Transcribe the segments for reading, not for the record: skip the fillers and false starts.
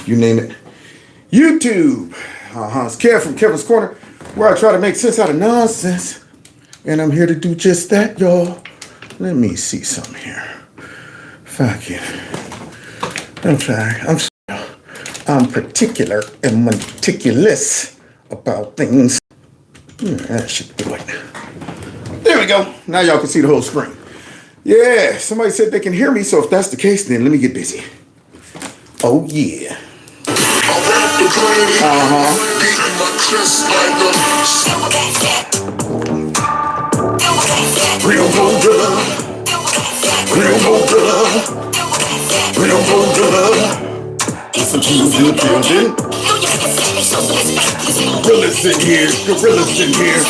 you name it. YouTube. It's Kev from Kevin's Corner, where I try to make sense out of nonsense. And I'm here to do just that, y'all. Let me see something here. Fuck it. I'm particular and meticulous about things. That should do it. There we go. Now y'all can see the whole screen. Yeah, somebody said they can hear me, so if that's the case, then let me get busy. Oh, yeah. Real Gorilla. Real Gorilla. Real Gorilla. Listen to the building. Gorillas in here. Gorillas in here.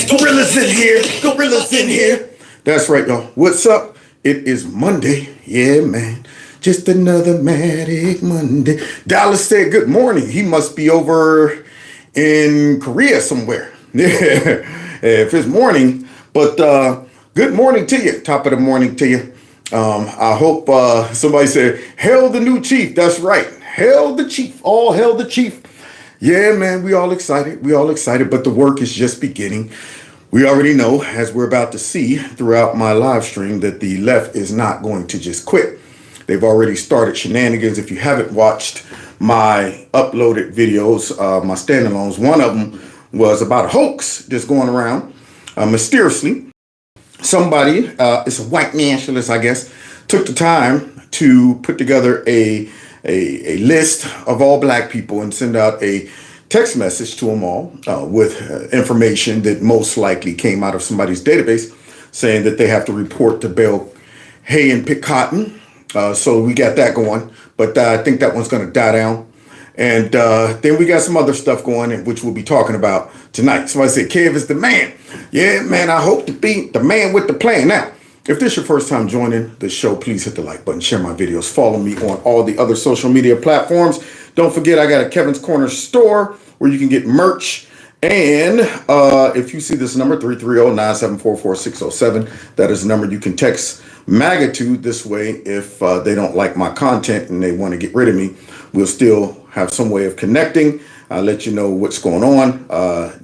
Gorillas in here. Gorillas in here. That's right, y'all. What's up? It is Monday. Yeah, man. Just another Matic Monday. Dallas said good morning. He must be over in Korea somewhere. Yeah, if it's morning. But good morning to you. Top of the morning to you. I hope somebody said, hail the new chief. That's right. Hail the chief. All hail the chief. Yeah, man, we all excited. We all excited, but the work is just beginning. We already know, as we're about to see throughout my live stream, that the left is not going to just quit. They've already started shenanigans. If you haven't watched my uploaded videos, my standalones, one of them was about a hoax just going around mysteriously. Somebody, it's a white nationalist, I guess, took the time to put together a list of all black people and send out a text message to them all with information that most likely came out of somebody's database saying that they have to report to bale hay and pick cotton. So we got that going, but I think that one's going to die down. And then we got some other stuff going, which we'll be talking about tonight. Somebody said, Kev is the man. Yeah, man, I hope to be the man with the plan. Now, if this is your first time joining the show, please hit the like button, share my videos, follow me on all the other social media platforms. Don't forget, I got a Kevin's Corner store where you can get merch. And if you see this number, 330-974-4607, that is the number you can text magnitude this way. If they don't like my content and they want to get rid of me, we'll still have some way of connecting. I'll let you know what's going on.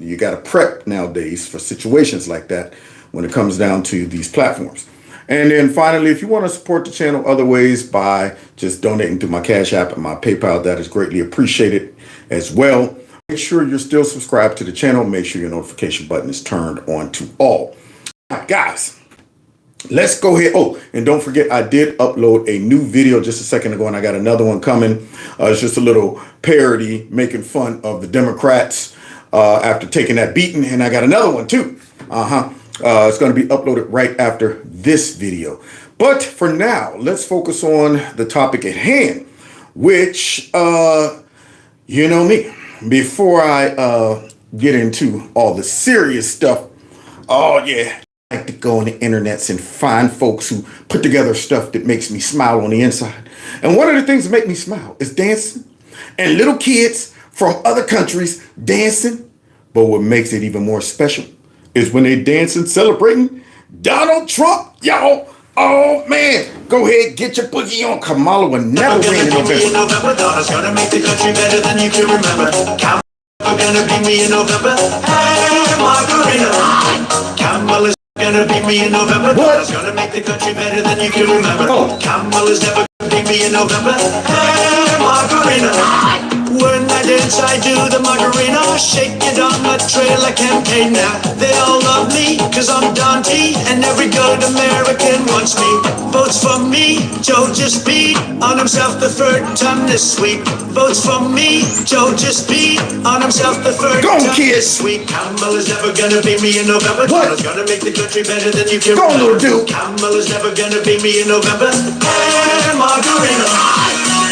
You got to prep nowadays for situations like that when it comes down to these platforms. And then finally, if you want to support the channel other ways by just donating to my Cash App and my PayPal, that is greatly appreciated as well. Make sure you're still subscribed to the channel. Make sure your notification button is turned on to all. All right, guys, let's go ahead. Oh, and don't forget, I did upload a new video just a second ago, and I got another one coming. It's just a little parody making fun of the Democrats after taking that beating, and I got another one too. It's going to be uploaded right after this video. But for now, let's focus on the topic at hand, which, you know me. Before I get into all the serious stuff, oh yeah, I like to go on the internets and find folks who put together stuff that makes me smile on the inside. And one of the things that make me smile is dancing and little kids from other countries dancing. But what makes it even more special is when they dance and celebrating Donald Trump, y'all. Oh man, go ahead, get your boogie on. Kamala will never win in November. Donald's gonna make the country better than you can remember. Gonna beat me in November. Hey, Margarita. Kamala's gonna beat me in November. Donald's gonna make the country better than you can remember. Kamala's never gonna beat me in November. Hey, Margarita. When I dance, I do the Macarena. Shake it on the trailer campaign now. They all love me, cause I'm Dante, and every good American wants me. Votes for me, Joe just beat on himself the third time this week. Votes for me, Joe just beat on himself the third time this week. Kamala's never gonna beat me in November. Donald's gonna make the country better than you can remember. Kamala's never gonna beat me in November. Hey, Margarita.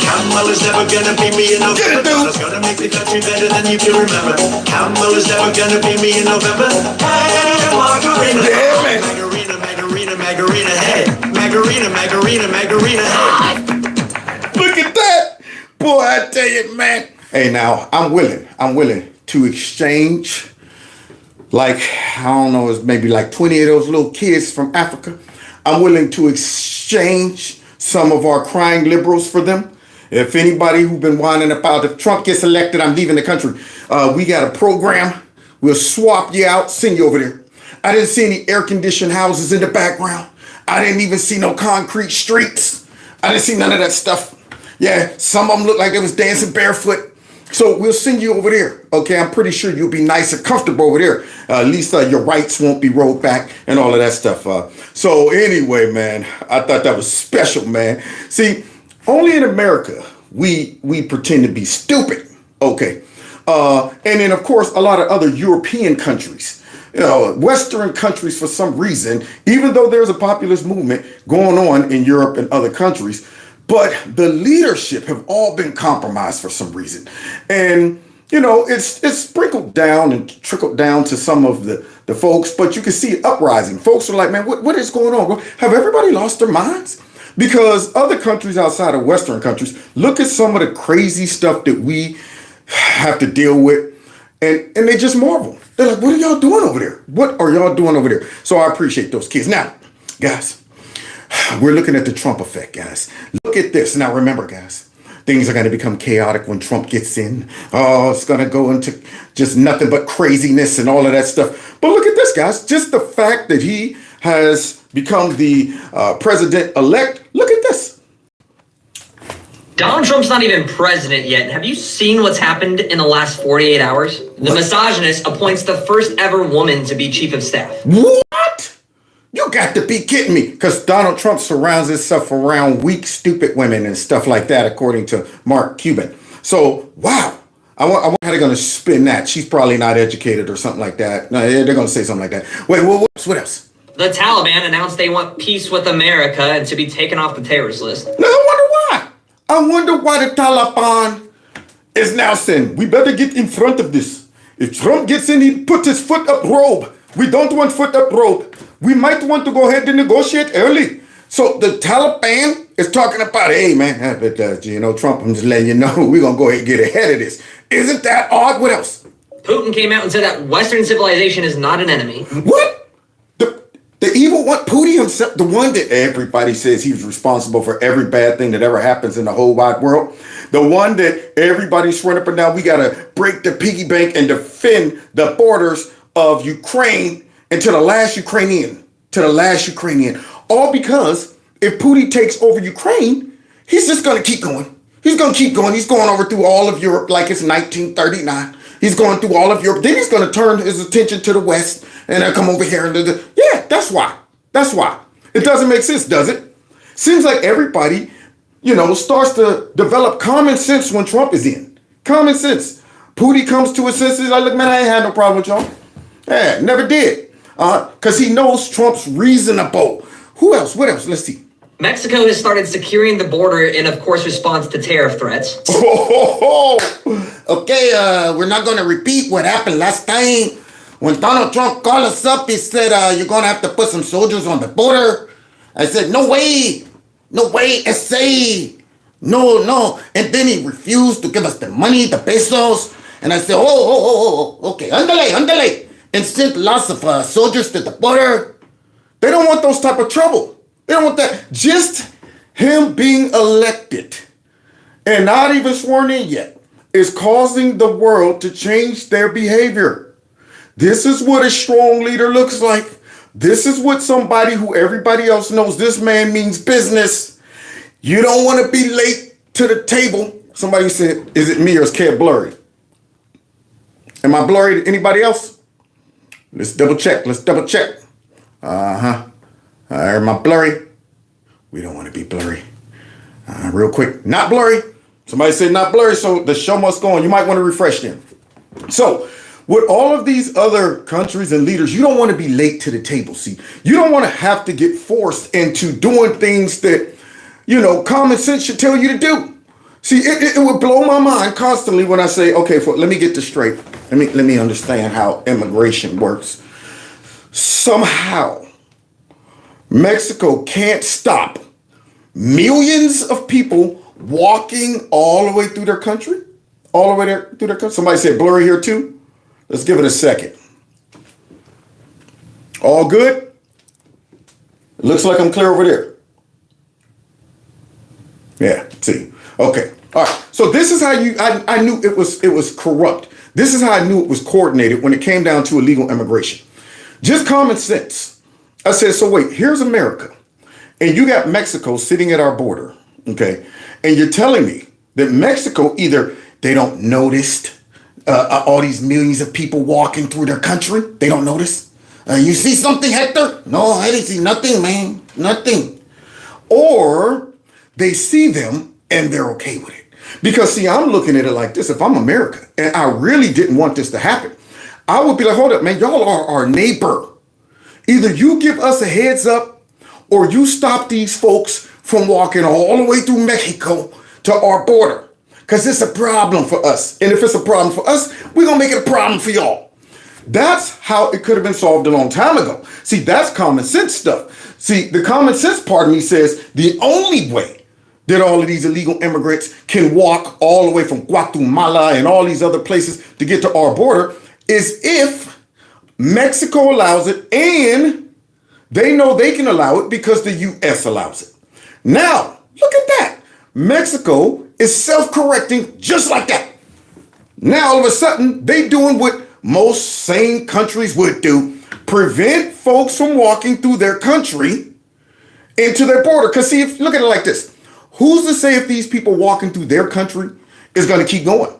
Kamala's never gonna beat me in November. Donald's gonna make the country better than you can remember. Kamala's never gonna beat me in November. Hey, Margarita. Yeah, man. Margarita, Margarita, Margarita, hey. Margarita, Margarita, Margarita, hey. Look at that. Boy, I tell you, man. Hey, now, I'm willing to exchange, like, I don't know, it's maybe like 20 of those little kids from Africa. I'm willing to exchange some of our crying liberals for them. If anybody who's been whining about if Trump gets elected, I'm leaving the country. We got a program. We'll swap you out, send you over there. I didn't see any air-conditioned houses in the background. I didn't even see no concrete streets. I didn't see none of that stuff. Yeah, some of them looked like they was dancing barefoot. So we'll send you over there. Okay, I'm pretty sure you'll be nice and comfortable over there. At least your rights won't be rolled back and all of that stuff. So anyway, man, I thought that was special, man. See, only in America we pretend to be stupid. Okay, and then of course a lot of other European countries, Western countries for some reason, even though there's a populist movement going on in Europe and other countries. But the leadership have all been compromised for some reason. And, it's sprinkled down and trickled down to some of the folks, but you can see it uprising. Folks are like, man, what is going on? Have everybody lost their minds? Because other countries outside of Western countries, look at some of the crazy stuff that we have to deal with. And they just marvel. They're like, what are y'all doing over there? What are y'all doing over there? So I appreciate those kids. Now, guys, we're looking at the Trump effect, guys. Look at this. Now, remember, guys, things are going to become chaotic when Trump gets in. Oh, it's going to go into just nothing but craziness and all of that stuff. But look at this, guys. Just the fact that he has become the president-elect. Look at this. Donald Trump's not even president yet. Have you seen what's happened in the last 48 hours? The misogynist appoints the first ever woman to be chief of staff. What? You got to be kidding me. Because Donald Trump surrounds himself around weak, stupid women and stuff like that, according to Mark Cuban. So, wow. I wonder how they're going to spin that. She's probably not educated or something like that. No, they're going to say something like that. Wait, what else? The Taliban announced they want peace with America and to be taken off the terrorist list. Now, I wonder why the Taliban is now saying, we better get in front of this. If Trump gets in, he puts his foot up robe. We don't want foot up robe. We might want to go ahead and negotiate early. So the Taliban is talking about, hey, man, Trump, I'm just letting you know, we're going to go ahead and get ahead of this. Isn't that odd? What else? Putin came out and said that Western civilization is not an enemy. What? The evil one, Putin himself, the one that everybody says he's responsible for every bad thing that ever happens in the whole wide world. The one that everybody's swearing up and down, we got to break the piggy bank and defend the borders of Ukraine and to the last Ukrainian. All because if Putin takes over Ukraine, he's just going to keep going. He's going to keep going. He's going over through all of Europe like it's 1939. He's going through all of Europe. Then he's going to turn his attention to the West and then come over here and yeah, that's why. It doesn't make sense, does it? Seems like everybody, starts to develop common sense when Trump is in. Common sense. Putin comes to his senses like, look, man, I ain't had no problem with y'all. Yeah, never did. Because he knows Trump's reasonable. Who else? What else? Let's see. Mexico has started securing the border in, of course, response to tariff threats. Okay, we're not going to repeat what happened last time. When Donald Trump called us up, he said, you're going to have to put some soldiers on the border. I said, no way, SA, no. And then he refused to give us the money, the pesos. And I said, okay, andale. And sent lots of soldiers to the border. They don't want those type of trouble. They don't want that. Just him being elected and not even sworn in yet is causing the world to change their behavior. This is what a strong leader looks like. This is what somebody who everybody else knows this man means business. You don't want to be late to the table. Somebody said, is it me or is Kev blurry? Am I blurry to anybody else? Let's double check. Am I blurry? We don't want to be blurry. Real quick, not blurry. Somebody said not blurry, so the show must go on. You might want to refresh them. So, with all of these other countries and leaders, you don't want to be late to the table. See, you don't want to have to get forced into doing things that, common sense should tell you to do. See, it would blow my mind constantly when I say, okay, let me get this straight. Let me understand how immigration works. Somehow, Mexico can't stop millions of people walking all the way through their country. Somebody said blurry here too. Let's give it a second. All good? It looks like I'm clear over there. Yeah, see. Okay. All right. So this is how I knew it was corrupt. This is how I knew it was coordinated when it came down to illegal immigration. Just common sense. I said, so wait, here's America. And you got Mexico sitting at our border. Okay. And you're telling me that Mexico either they don't notice all these millions of people walking through their country. They don't notice. You see something, Hector? No, I didn't see nothing, man. Nothing. Or they see them and they're okay with it. Because, see, I'm looking at it like this. If I'm America and I really didn't want this to happen, I would be like, hold up, man, y'all are our neighbor. Either you give us a heads up or you stop these folks from walking all the way through Mexico to our border. Because it's a problem for us. And if it's a problem for us, we're going to make it a problem for y'all. That's how it could have been solved a long time ago. See, that's common sense stuff. See, the common sense part of me says the only way that all of these illegal immigrants can walk all the way from Guatemala and all these other places to get to our border is if Mexico allows it and they know they can allow it because the U.S. allows it. Now, look at that. Mexico is self-correcting just like that. Now, all of a sudden, they doing what most sane countries would do, prevent folks from walking through their country into their border. Because see, if look at it like this, who's to say if these people walking through their country is going to keep going?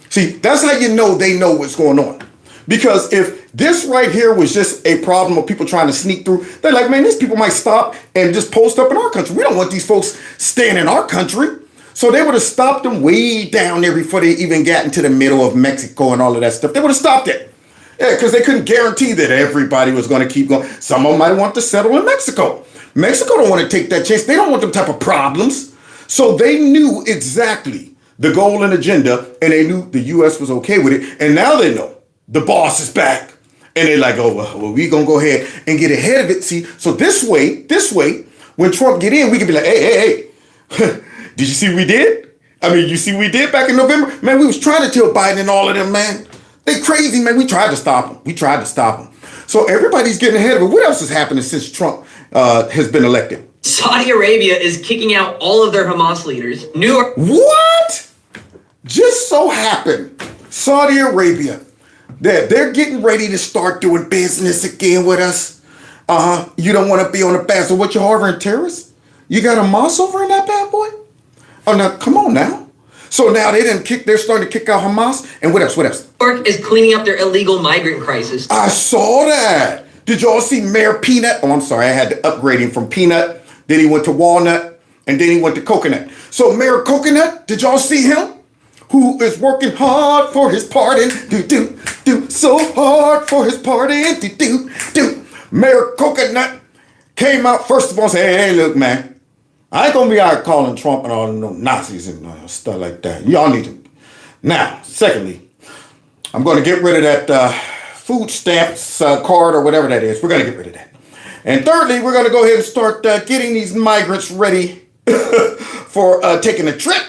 See, that's how you know they know what's going on. Because if this right here was just a problem of people trying to sneak through, they're like, man, these people might stop and just post up in our country. We don't want these folks staying in our country. So they would have stopped them way down there before they even got into the middle of Mexico and all of that stuff. They would have stopped it. Yeah, because they couldn't guarantee that everybody was going to keep going. Some of them might want to settle in Mexico. Mexico don't want to take that chance. They don't want them type of problems. So they knew exactly the goal and agenda, and they knew the U.S. was okay with it. And now they know the boss is back. And they're like, oh, well, we're going to go ahead and get ahead of it. See, so this way, when Trump get in, we can be like, hey. Did you see what we did? I mean, you see what we did back in November? Man, we was trying to tell Biden and all of them, man. They crazy, man. We tried to stop them. So everybody's getting ahead of it. What else has happened since Trump has been elected? Saudi Arabia is kicking out all of their Hamas leaders. New York. What? Just so happened, Saudi Arabia, they're getting ready to start doing business again with us. You don't want to be on the bad. So what, you harboring terrorists? You got Hamas over in that bad boy? Oh, now, come on now. So now they're starting to kick out Hamas. And what else? New York is cleaning up their illegal migrant crisis. I saw that. Did y'all see Mayor Peanut? Oh, I'm sorry. I had to upgrade him from Peanut. Then he went to Walnut. And then he went to Coconut. So Mayor Coconut, did y'all see him? Who is working hard for his pardon. Do so hard for his pardon. Do. Mayor Coconut came out first of all and said, hey, look, man. I ain't gonna be out calling Trump and all them Nazis and stuff like that. Y'all need to. Now, secondly, I'm gonna get rid of that food stamps card or whatever that is. We're gonna get rid of that. And thirdly, we're gonna go ahead and start getting these migrants ready for taking a trip.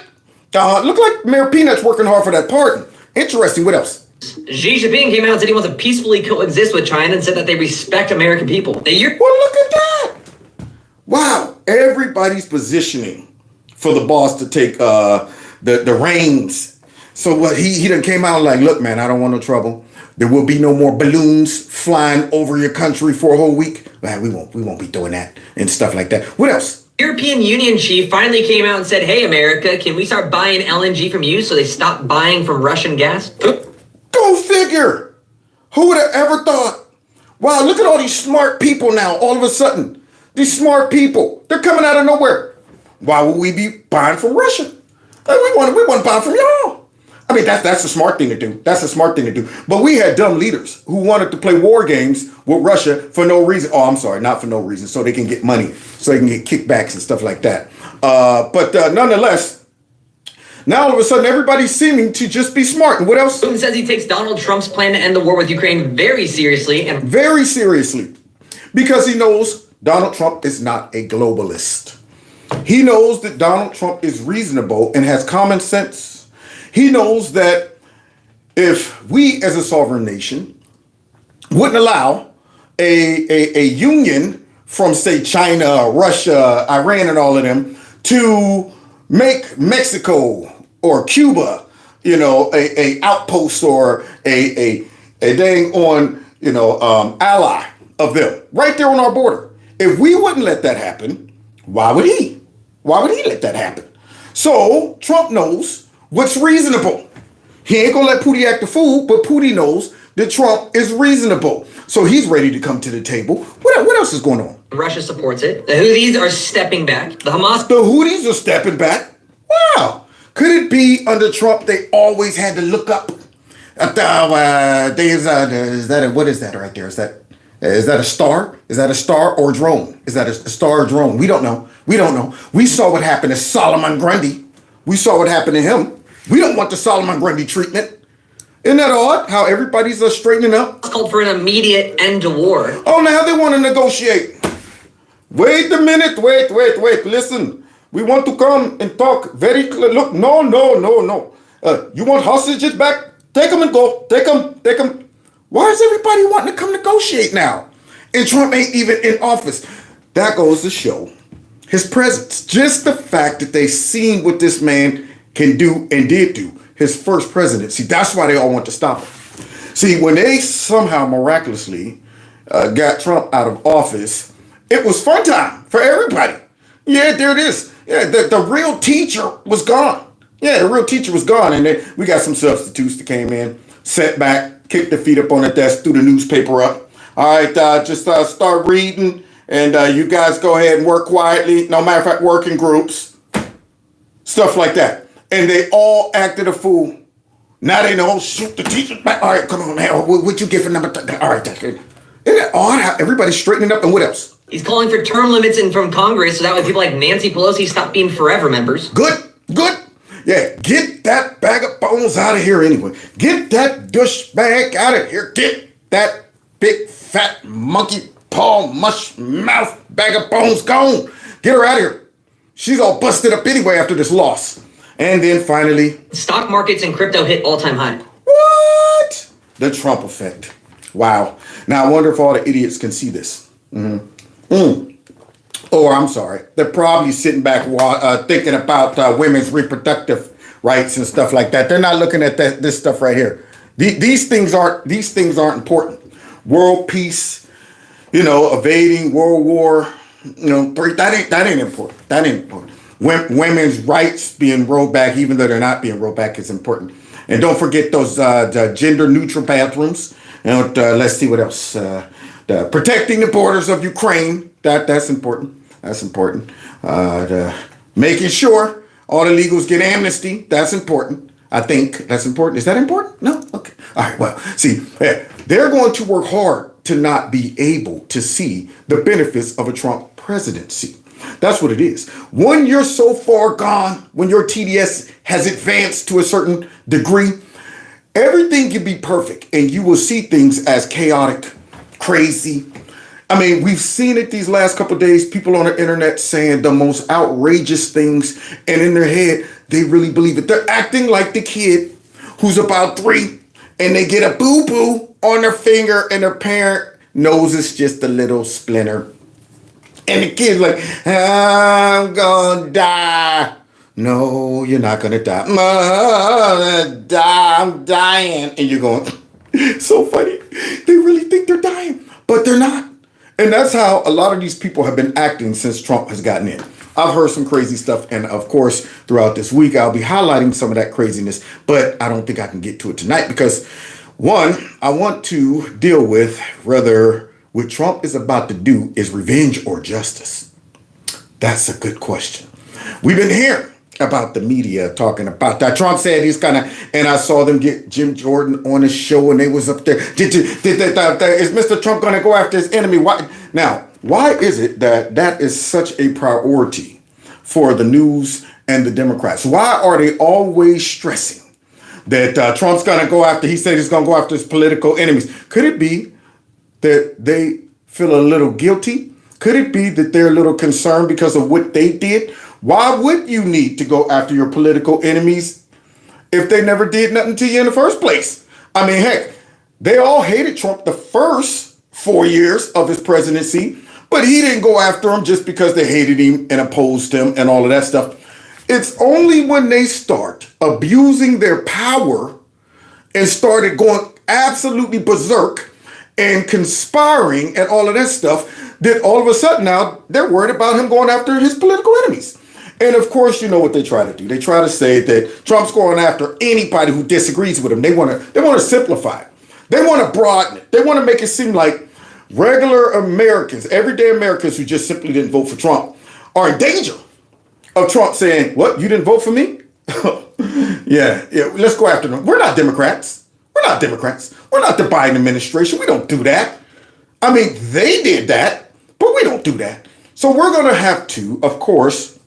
Look like Mayor Peanut's working hard for that pardon. Interesting. What else? Xi Jinping came out and said he wants to peacefully coexist with China and said that they respect American people. Well, look at that. Wow, everybody's positioning for the boss to take the reins. So what he done came out like, look, man, I don't want no trouble. There will be no more balloons flying over your country for a whole week. Man, we won't be doing that and stuff like that. What else? European Union chief finally came out and said, hey, America, can we start buying LNG from you so they stop buying from Russian gas? Go figure. Who would have ever thought? Wow, look at all these smart people now, all of a sudden. These smart people, they're coming out of nowhere. Why would we be buying from Russia? We want to buy from y'all. I mean, that's a smart thing to do. That's a smart thing to do. But we had dumb leaders who wanted to play war games with Russia for no reason. Oh, I'm sorry, not for no reason. So they can get money, so they can get kickbacks and stuff like that. But nonetheless, now all of a sudden everybody's seeming to just be smart. And what else? Putin says he takes Donald Trump's plan to end the war with Ukraine very seriously. Very seriously. Because he knows Donald Trump is not a globalist. He knows that Donald Trump is reasonable and has common sense. He knows that if we as a sovereign nation wouldn't allow a union from, say, China, Russia, Iran, and all of them to make Mexico or Cuba, a outpost or a dang on, ally of them right there on our border. If we wouldn't let that happen, why would he? Why would he let that happen? So Trump knows what's reasonable. He ain't gonna let Putin act the fool, but Putin knows that Trump is reasonable. So he's ready to come to the table. What else is going on? Russia supports it. The Houthis are stepping back. The Houthis are stepping back. Wow. Could it be under Trump they always had to look up at what is that right there? Is that a star? Is that a star or drone? Is that a star or drone? We don't know. We saw what happened to Solomon Grundy. We saw what happened to him. We don't want the Solomon Grundy treatment. Isn't that odd? How everybody's straightening up? It's called for an immediate end to war. Oh, now they want to negotiate. Wait a minute. Wait. Listen, we want to come and talk very clear. Look, no. You want hostages back? Take them and go. Take them. Why is everybody wanting to come negotiate now? And Trump ain't even in office. That goes to show his presence. Just the fact that they seen what this man can do and did do. His first presidency. That's why they all want to stop him. See, when they somehow miraculously got Trump out of office, it was fun time for everybody. Yeah, there it is. Yeah, the real teacher was gone. Yeah, the real teacher was gone. And then we got some substitutes that came in, sat back, kicked their feet up on the desk, threw the newspaper up. All right, just start reading. And you guys go ahead and work quietly. No matter of fact, work in groups. Stuff like that. And they all acted a fool. Now they know, shoot the teacher back. All right, come on, man. What you give for number 3? All right. Isn't it odd how everybody's straightening up? And what else? He's calling for term limits in from Congress so that way people like Nancy Pelosi stop being forever members. Good. Yeah, get that bag of bones out of here anyway. Get that douchebag out of here. Get that big fat monkey paw mush mouth bag of bones gone. Get her out of here. She's all busted up anyway after this loss. And then finally, stock markets and crypto hit all-time high. What? The Trump effect. Wow. Now I wonder if all the idiots can see this. Or I'm sorry, they're probably sitting back thinking about women's reproductive rights and stuff like that. They're not looking at this stuff right here. These things aren't important. World peace, evading World War, that ain't important. That ain't important. Women's rights being rolled back, even though they're not being rolled back, is important. And don't forget those gender neutral bathrooms. Let's see what else. Protecting the borders of Ukraine. That's important. That's important. Making sure all illegals get amnesty. That's important. I think that's important. Is that important? No? Okay. All right. Well, see, they're going to work hard to not be able to see the benefits of a Trump presidency. That's what it is. When you're so far gone, when your TDS has advanced to a certain degree, everything can be perfect and you will see things as chaotic, crazy. I mean, we've seen it these last couple of days, people on the internet saying the most outrageous things, and in their head, they really believe it. They're acting like the kid who's about 3 and they get a boo-boo on their finger and their parent knows it's just a little splinter. And the kid's like, I'm gonna die. No, you're not gonna die. I'm gonna die. I'm dying. And you're going, so funny. They really think they're dying, but they're not. And that's how a lot of these people have been acting since Trump has gotten in. I've heard some crazy stuff. And of course, throughout this week, I'll be highlighting some of that craziness. But I don't think I can get to it tonight because, one, I want to deal with whether what Trump is about to do is revenge or justice. That's a good question. We've been hearing about the media talking about that. Trump said he's gonna, and I saw them get Jim Jordan on his show and they was up there. Is Mr. Trump gonna go after his enemy? Why is it that is such a priority for the news and the Democrats? Why are they always stressing that Trump's gonna go after, he said he's gonna go after his political enemies? Could it be that they feel a little guilty? Could it be that they're a little concerned because of what they did? Why would you need to go after your political enemies if they never did nothing to you in the first place? I mean, heck, they all hated Trump the first 4 years of his presidency, but he didn't go after him just because they hated him and opposed him and all of that stuff. It's only when they start abusing their power and started going absolutely berserk and conspiring and all of that stuff that all of a sudden now they're worried about him going after his political enemies. And of course, you know what they try to do. They try to say that Trump's going after anybody who disagrees with him. They want to simplify it. They want to broaden it. They want to make it seem like regular Americans, everyday Americans who just simply didn't vote for Trump are in danger of Trump saying, what, you didn't vote for me? yeah, let's go after them. We're not Democrats. We're not Democrats. We're not the Biden administration. We don't do that. I mean, they did that, but we don't do that. So we're going to have to, of course,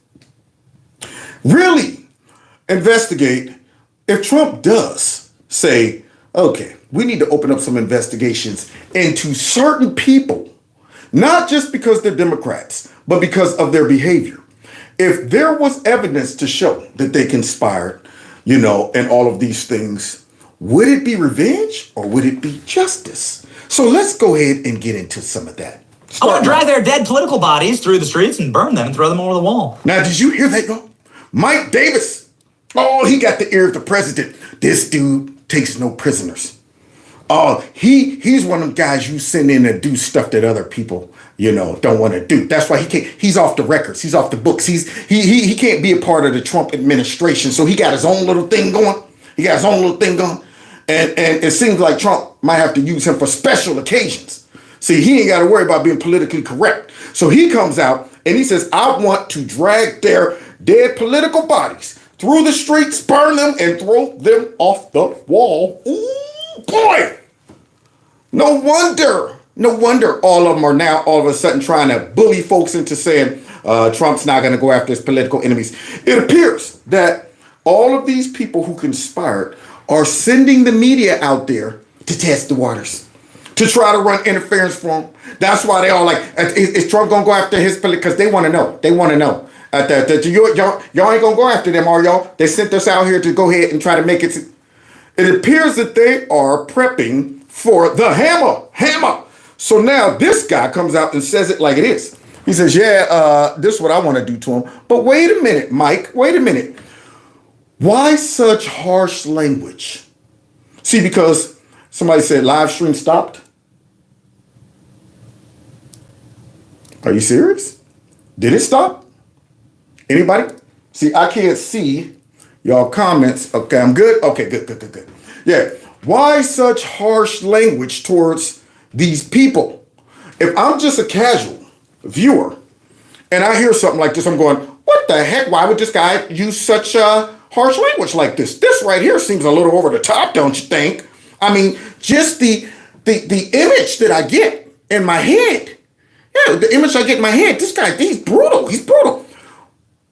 really investigate if Trump does say, okay, we need to open up some investigations into certain people, not just because they're Democrats, but because of their behavior. If there was evidence to show that they conspired, you know, and all of these things, would it be revenge or would it be justice? So let's go ahead and get into some of that. I want to drag their dead political bodies through the streets and burn them and throw them over the wall. Now, did you hear that, y'all? Mike Davis. Oh, he got the ear of the president. This dude takes no prisoners. Oh, he's one of them guys you send in to do stuff that other people, you know, don't want to do. That's why he's off the records. He's off the books. He can't be a part of the Trump administration. So he got his own little thing going. And it seems like Trump might have to use him for special occasions. See, he ain't got to worry about being politically correct. So he comes out and he says, I want to drag their dead political bodies through the streets, burn them, and throw them off the wall. Ooh, boy. No wonder all of them are now all of a sudden trying to bully folks into saying Trump's not going to go after his political enemies. It appears that all of these people who conspired are sending the media out there to test the waters, to try to run interference for him. That's why they all like, is Trump going to go after his political? Because they want to know. They want to know. Y'all ain't going to go after them, are y'all? They sent us out here to go ahead and try to make it. It appears that they are prepping for the hammer. So now this guy comes out and says it like it is. He says, this is what I want to do to him. But wait a minute, Mike, wait a minute. Why such harsh language? See, because somebody said live stream stopped. Are you serious? Did it stop? Anybody? See, I can't see y'all comments. Okay, I'm good. Okay, good. Yeah. Why such harsh language towards these people? If I'm just a casual viewer and I hear something like this, I'm going, what the heck? Why would this guy use such harsh language like this? This right here seems a little over the top, don't you think? I mean, just the image that I get in my head. Yeah, the image I get in my head, this guy, he's brutal.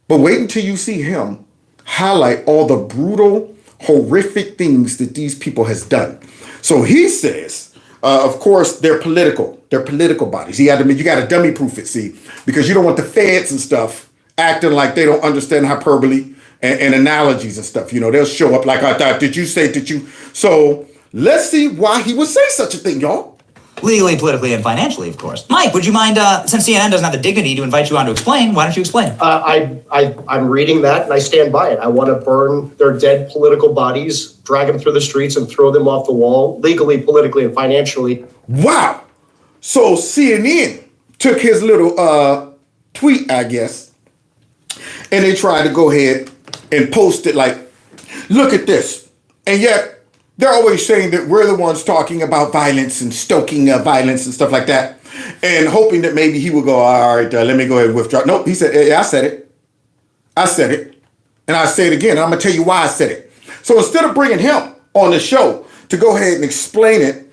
But wait until you see him highlight all the brutal, horrific things that these people has done. So he says, of course, they're political bodies. You got to dummy proof it, see, because you don't want the feds and stuff acting like they don't understand hyperbole and analogies and stuff. You know, they'll show up like, I thought, did you? So let's see why he would say such a thing, y'all. Legally, politically, and financially, of course. Mike, would you mind, since CNN doesn't have the dignity to invite you on to explain, why don't you explain? I'm reading that and I stand by it. I want to burn their dead political bodies, drag them through the streets and throw them off the wall, legally, politically, and financially. Wow. So CNN took his little tweet, I guess, and they tried to go ahead and post it like, look at this. And yet, they're always saying that we're the ones talking about violence and stoking violence and stuff like that, and hoping that maybe he will go, all right, let me go ahead and withdraw. Nope, he said, yeah, I said it. And I say it again. And I'm going to tell you why I said it. So instead of bringing him on the show to go ahead and explain it,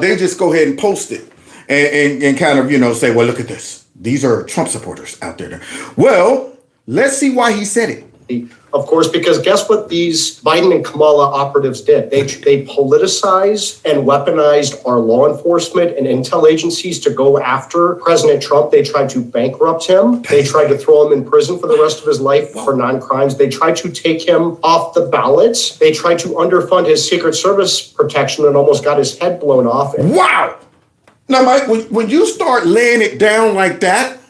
they just go ahead and post it and kind of, you know, say, well, look at this. These are Trump supporters out there. Well, let's see why he said it. Of course, because guess what these Biden and Kamala operatives did? They politicized and weaponized our law enforcement and intel agencies to go after President Trump. They tried to bankrupt him. They tried to throw him in prison for the rest of his life for non-crimes. They tried to take him off the ballots. They tried to underfund his Secret Service protection and almost got his head blown off. Wow. Now, Mike, when you start laying it down like that,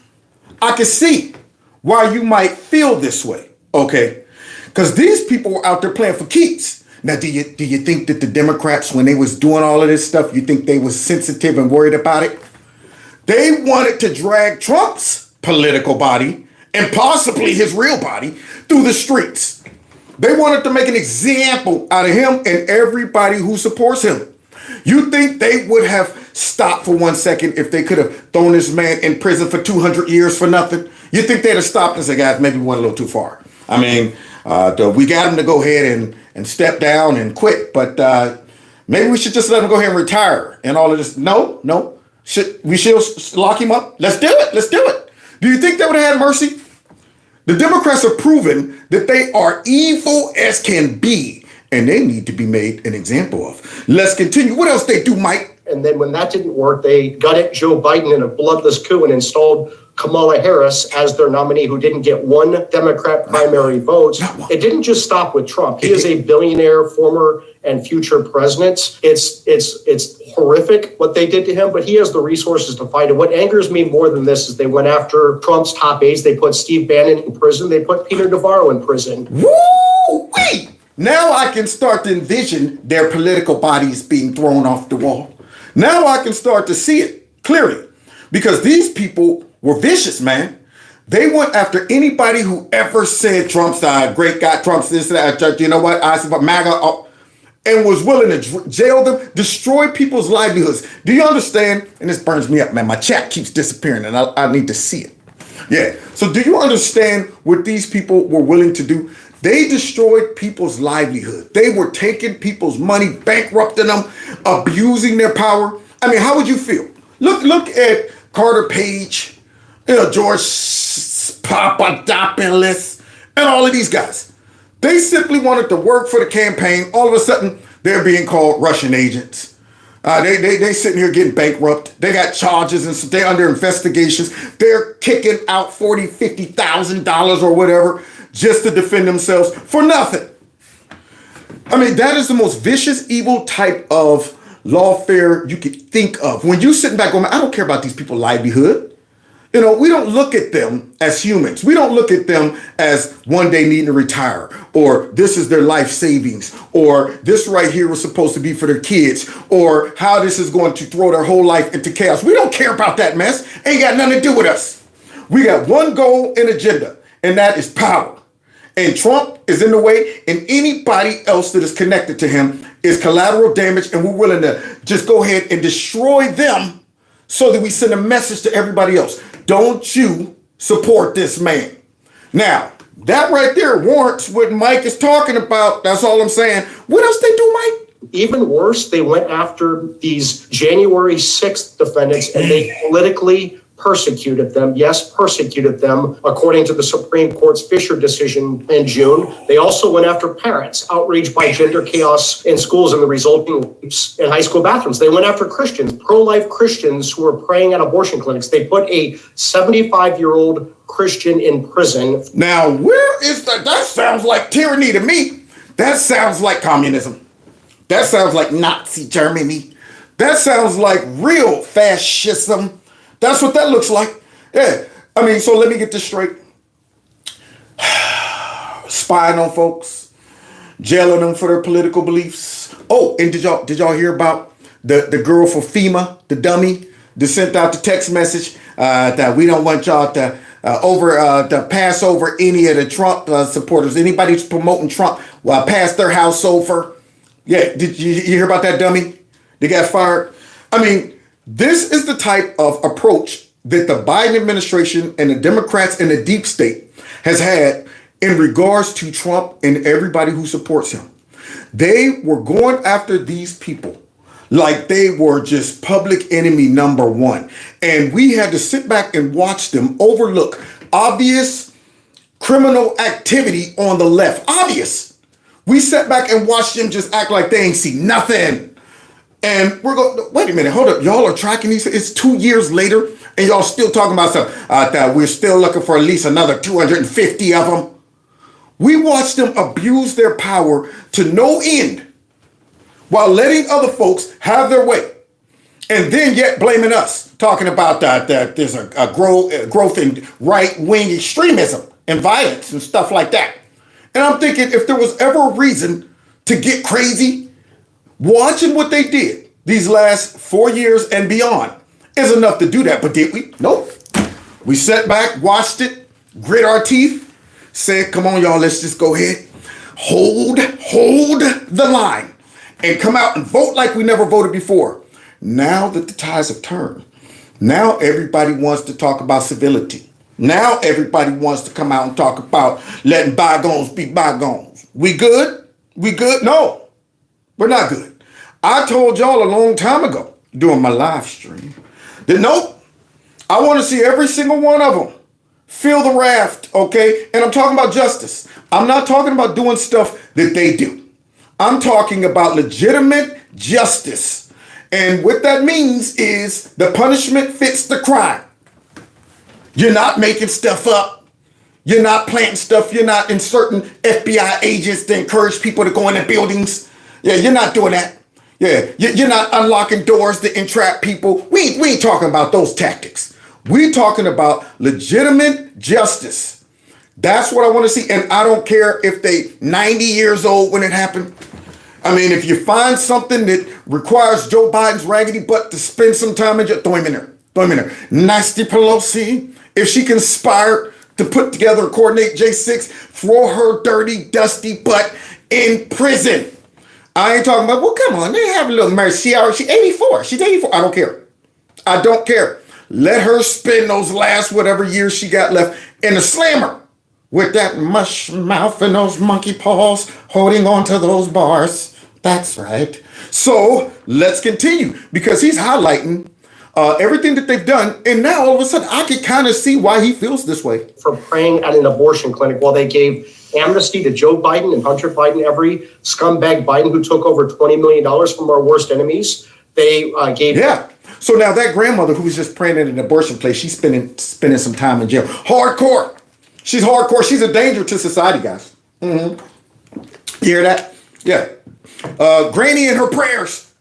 I can see why you might feel this way. Okay, because these people were out there playing for keeps. Now, do you think that the Democrats, when they was doing all of this stuff, you think they was sensitive and worried about it? They wanted to drag Trump's political body and possibly his real body through the streets. They wanted to make an example out of him and everybody who supports him. You think they would have stopped for 1 second if they could have thrown this man in prison for 200 years for nothing? You think they'd have stopped and said, guys, maybe we went a little too far. I mean, we got him to go ahead and step down and quit, but maybe we should just let him go ahead and retire and all of this. No. We should lock him up? Let's do it. Do you think they would have had mercy? The Democrats have proven that they are evil as can be, and they need to be made an example of. Let's continue. What else they do, Mike? And then when that didn't work, they gutted Joe Biden in a bloodless coup and installed Kamala Harris as their nominee, who didn't get one Democrat primary vote. It didn't just stop with Trump. He is a billionaire, former and future president. It's horrific what they did to him, but he has the resources to fight it. What angers me more than this is they went after Trump's top aides. They put Steve Bannon in prison. They put Peter Navarro in prison. Woo-wee! Now I can start to envision their political bodies being thrown off the wall. Now I can start to see it clearly, because these people were vicious, man. They went after anybody who ever said Trump's a great guy, Trump's this, that, you know what, I said, MAGA, and was willing to jail them, destroy people's livelihoods. Do you understand? And this burns me up, man. My chat keeps disappearing, and I need to see it. Yeah. So do you understand what these people were willing to do? They destroyed people's livelihood. They were taking people's money, bankrupting them, abusing their power. I mean, how would you feel? Look at Carter Page, George Papadopoulos, and all of these guys. They simply wanted to work for the campaign. All of a sudden, they're being called Russian agents. They sitting here getting bankrupt. They got charges and they're under investigations. They're kicking out $40,000, $50,000 or whatever just to defend themselves for nothing. I mean, that is the most vicious, evil type of lawfare you could think of. When you sitting back going, I don't care about these people's livelihood. We don't look at them as humans. We don't look at them as one day needing to retire, or this is their life savings, or this right here was supposed to be for their kids, or how this is going to throw their whole life into chaos. We don't care about that mess. Ain't got nothing to do with us. We got one goal and agenda, and that is power. And Trump is in the way, and anybody else that is connected to him is collateral damage, and we're willing to just go ahead and destroy them so that we send a message to everybody else. Don't you support this man. Now, that right there warrants what Mike is talking about. That's all I'm saying. What else they do, Mike? Even worse, they went after these January 6th defendants and they politically persecuted them. Yes, persecuted them, according to the Supreme Court's Fisher decision in June. They also went after parents, outraged by gender chaos in schools and the resulting rapes in high school bathrooms. They went after Christians, pro-life Christians who were praying at abortion clinics. They put a 75-year-old Christian in prison. Now, where is that? That sounds like tyranny to me. That sounds like communism. That sounds like Nazi Germany. That sounds like real fascism. That's what that looks like. Yeah. I mean, so let me get this straight. Spying on folks, jailing them for their political beliefs. Oh, and did y'all hear about the girl for FEMA, the dummy, that sent out the text message that we don't want y'all to to pass over any of the Trump supporters. Anybody who's promoting Trump, pass their house over. Yeah, did you hear about that dummy? They got fired. I mean, this is the type of approach that the Biden administration and the Democrats and the deep state has had in regards to Trump and everybody who supports him. They were going after these people like they were just public enemy number one. And we had to sit back and watch them overlook obvious criminal activity on the left. Obvious. We sat back and watched them just act like they ain't see nothing. And we're going, wait a minute, hold up. Y'all are tracking these. It's 2 years later and y'all still talking about something that we're still looking for at least another 250 of them. We watched them abuse their power to no end while letting other folks have their way. And then yet blaming us, talking about that there's a growth in right-wing extremism and violence and stuff like that. And I'm thinking if there was ever a reason to get crazy, watching what they did these last 4 years and beyond is enough to do that. But did we? Nope. We sat back, watched it, grit our teeth, said, come on, y'all, let's just go ahead. Hold the line and come out and vote like we never voted before. Now that the tides have turned, now everybody wants to talk about civility. Now everybody wants to come out and talk about letting bygones be bygones. We good? We good? No, we're not good. I told y'all a long time ago during my live stream that nope, I want to see every single one of them feel the raft, okay? And I'm talking about justice. I'm not talking about doing stuff that they do. I'm talking about legitimate justice. And what that means is the punishment fits the crime. You're not making stuff up. You're not planting stuff. You're not inserting FBI agents to encourage people to go into buildings. Yeah, you're not doing that. Yeah, you're not unlocking doors to entrap people. We ain't talking about those tactics. We're talking about legitimate justice. That's what I want to see. And I don't care if they 90 years old when it happened. I mean, if you find something that requires Joe Biden's raggedy butt to spend some time in jail, throw him in there. Throw him in there. Nasty Pelosi, if she conspired to put together and coordinate J6, throw her dirty, dusty butt in prison. I ain't talking about, well, come on, they have a little mercy. She's 84. She's 84. I don't care. I don't care. Let her spend those last whatever years she got left in a slammer with that mush mouth and those monkey paws holding on to those bars. That's right. So let's continue because he's highlighting everything that they've done. And now all of a sudden I can kind of see why he feels this way. For praying at an abortion clinic while they gave amnesty to Joe Biden and Hunter Biden, every scumbag Biden who took over $20 million from our worst enemies. They gave. Yeah. So now that grandmother who was just praying in an abortion place, she's spending some time in jail. Hardcore. She's hardcore. She's a danger to society, guys. Mm-hmm. You hear that? Yeah. Granny and her prayers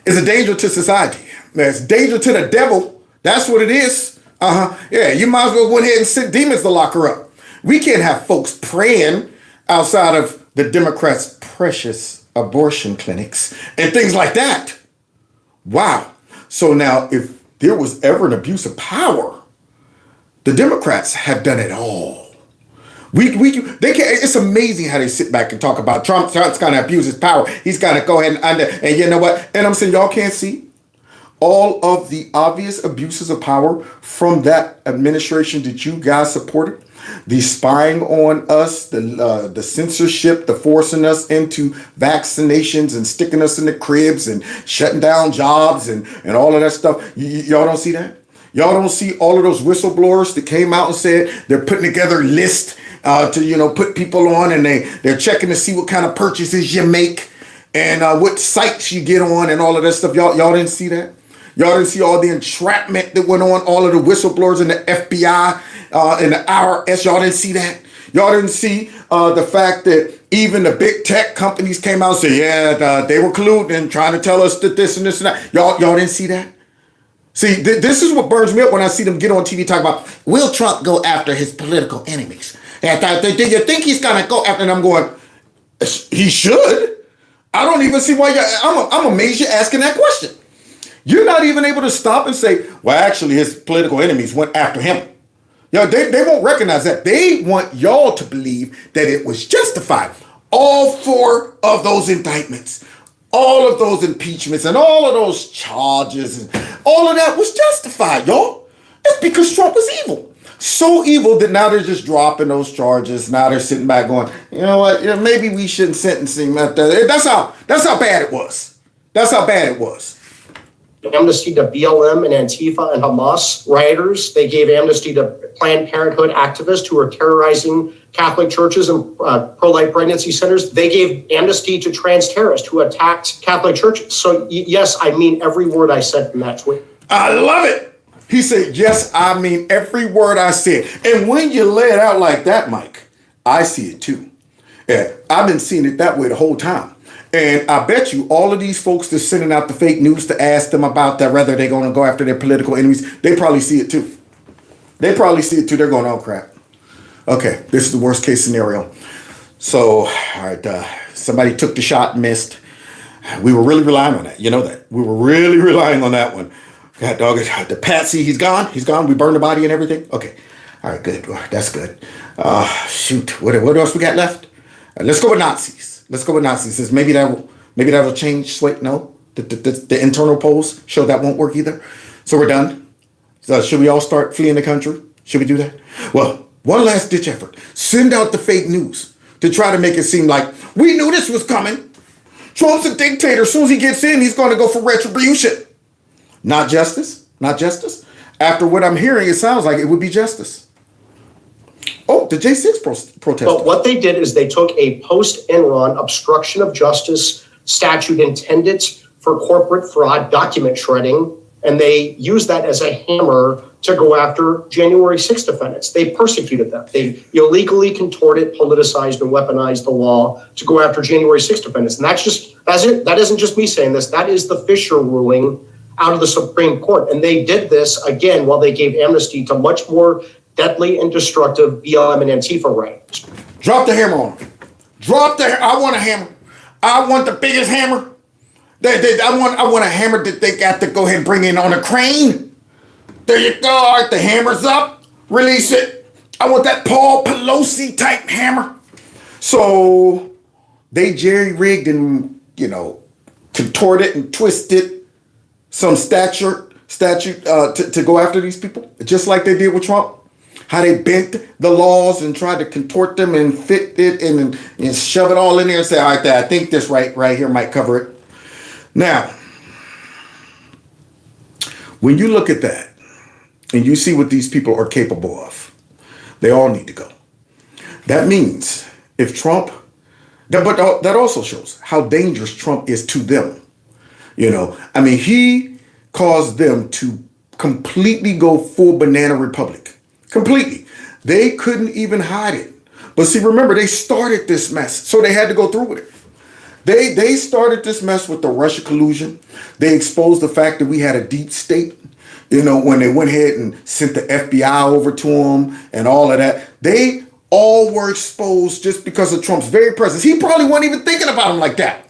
is a danger to society. It's danger to the devil. That's what it is. Yeah, you might as well go ahead and send demons to lock her up. We can't have folks praying outside of the Democrats' precious abortion clinics and things like that. Wow. So now if there was ever an abuse of power, the Democrats have done it all. They can. It's amazing how they sit back and talk about Trump's going to abuse his power. He's going to go ahead and you know what? And I'm saying y'all can't see all of the obvious abuses of power from that administration that you guys supported. The spying on us, the censorship, the forcing us into vaccinations and sticking us in the cribs and shutting down jobs and all of that stuff. Y'all don't see that? Y'all don't see all of those whistleblowers that came out and said they're putting together a list to put people on and they're checking to see what kind of purchases you make and what sites you get on and all of that stuff. Y'all didn't see that? Y'all didn't see all the entrapment that went on, all of the whistleblowers in the FBI and the IRS. Y'all didn't see that? Y'all didn't see the fact that even the big tech companies came out and said, yeah, they were colluding and trying to tell us that this and this and that. Y'all didn't see that? See, this is what burns me up when I see them get on TV talking about, will Trump go after his political enemies? Do you think he's going to go after? And I'm going, he should. I don't even see why I'm amazed you're asking that question. You're not even able to stop and say, well, actually, his political enemies went after him. They won't recognize that. They want y'all to believe that it was justified. All 4 of those indictments, all of those impeachments, and all of those charges, and all of that was justified, y'all. It's because Trump was evil. So evil that now they're just dropping those charges. Now they're sitting back going, you know what? Maybe we shouldn't sentence him. That's how bad it was. That's how bad it was. Amnesty to BLM and Antifa and Hamas rioters. They gave amnesty to Planned Parenthood activists who are terrorizing Catholic churches and pro-life pregnancy centers. They gave amnesty to trans terrorists who attacked Catholic churches. So yes, I mean every word I said from that tweet. I love it. He said, yes, I mean every word I said. And when you lay it out like that, Mike, I see it too. Yeah, I've been seeing it that way the whole time. And I bet you all of these folks that's sending out the fake news to ask them about that, whether they're going to go after their political enemies, they probably see it too. They probably see it too. They're going, oh, crap. Okay, this is the worst case scenario. So, all right, somebody took the shot and missed. We were really relying on that. You know that. We were really relying on that one. God dog it. The Patsy, he's gone. He's gone. We burned the body and everything. Okay. All right, good. That's good. Shoot. What else we got left? Let's go with Nazis. Let's go with Nazis. Since maybe that will change. Wait, no. The internal polls show that won't work either. So we're done. So should we all start fleeing the country? Should we do that? Well, one last ditch effort. Send out the fake news to try to make it seem like we knew this was coming. Trump's a dictator. As soon as he gets in, he's going to go for retribution. Not justice. Not justice. After what I'm hearing, it sounds like it would be justice. Oh, the J6 protest. But what they did is they took a post-Enron obstruction of justice statute intended for corporate fraud document shredding, and they used that as a hammer to go after January 6th defendants. They persecuted them. They illegally contorted, politicized, and weaponized the law to go after January 6th defendants. And that isn't just me saying this. That is the Fisher ruling out of the Supreme Court. And they did this, again, while they gave amnesty to much more deadly and destructive BLM and Antifa rights. Drop the hammer on them. I want a hammer. I want the biggest hammer. I want a hammer that they got to go ahead and bring in on a crane. There you go. All right, the hammer's up. Release it. I want that Paul Pelosi type hammer. So they jerry-rigged and, contorted and twisted some statute to go after these people, just like they did with Trump. How they bent the laws and tried to contort them and fit it and shove it all in there and say, all right, I think this right here might cover it. Now, when you look at that and you see what these people are capable of, they all need to go. That means if Trump, that also shows how dangerous Trump is to them. He caused them to completely go full banana republic. Completely. They couldn't even hide it. But see, remember, they started this mess, so they had to go through with it. They started this mess with the Russia collusion. They exposed the fact that we had a deep state, when they went ahead and sent the FBI over to them and all of that. They all were exposed just because of Trump's very presence. He probably wasn't even thinking about them like that.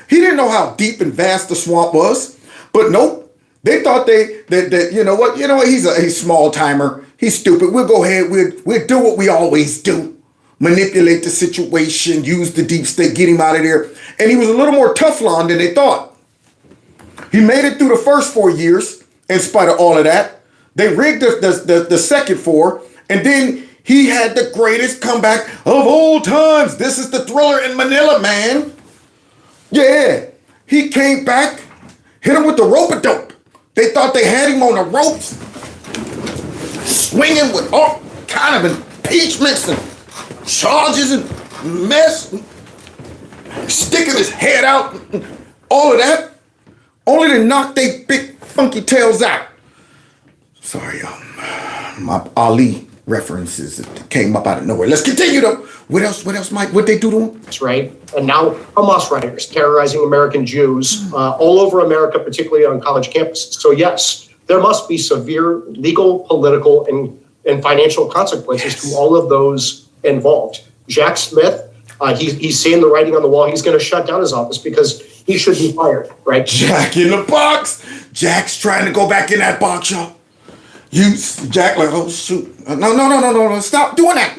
He didn't know how deep and vast the swamp was. But nope, they thought that you know what, he's a small timer. He's stupid. We'll go ahead. We'll do what we always do. Manipulate the situation, use the deep state, get him out of there. And he was a little more Teflon than they thought. He made it through the first 4 years in spite of all of that. They rigged the second 4, and then he had the greatest comeback of all times. This is the Thriller in Manila, man. Yeah, he came back, hit him with the rope-a-dope. They thought they had him on the ropes, swinging with all kind of impeachments and charges and mess, sticking his head out, all of that, only to knock they big funky tails out. Sorry, my Ali references that came up out of nowhere. Let's continue though. What else, Mike? What'd they do to him? That's right. And now Hamas riders terrorizing American Jews all over America, particularly on college campuses. So yes, there must be severe legal, political, and financial consequences to all of those involved. Jack Smith, he's seeing the writing on the wall. He's going to shut down his office because he should be fired, right? Jack in the box. Jack's trying to go back in that box, y'all. Jack like, oh shoot. No. Stop doing that.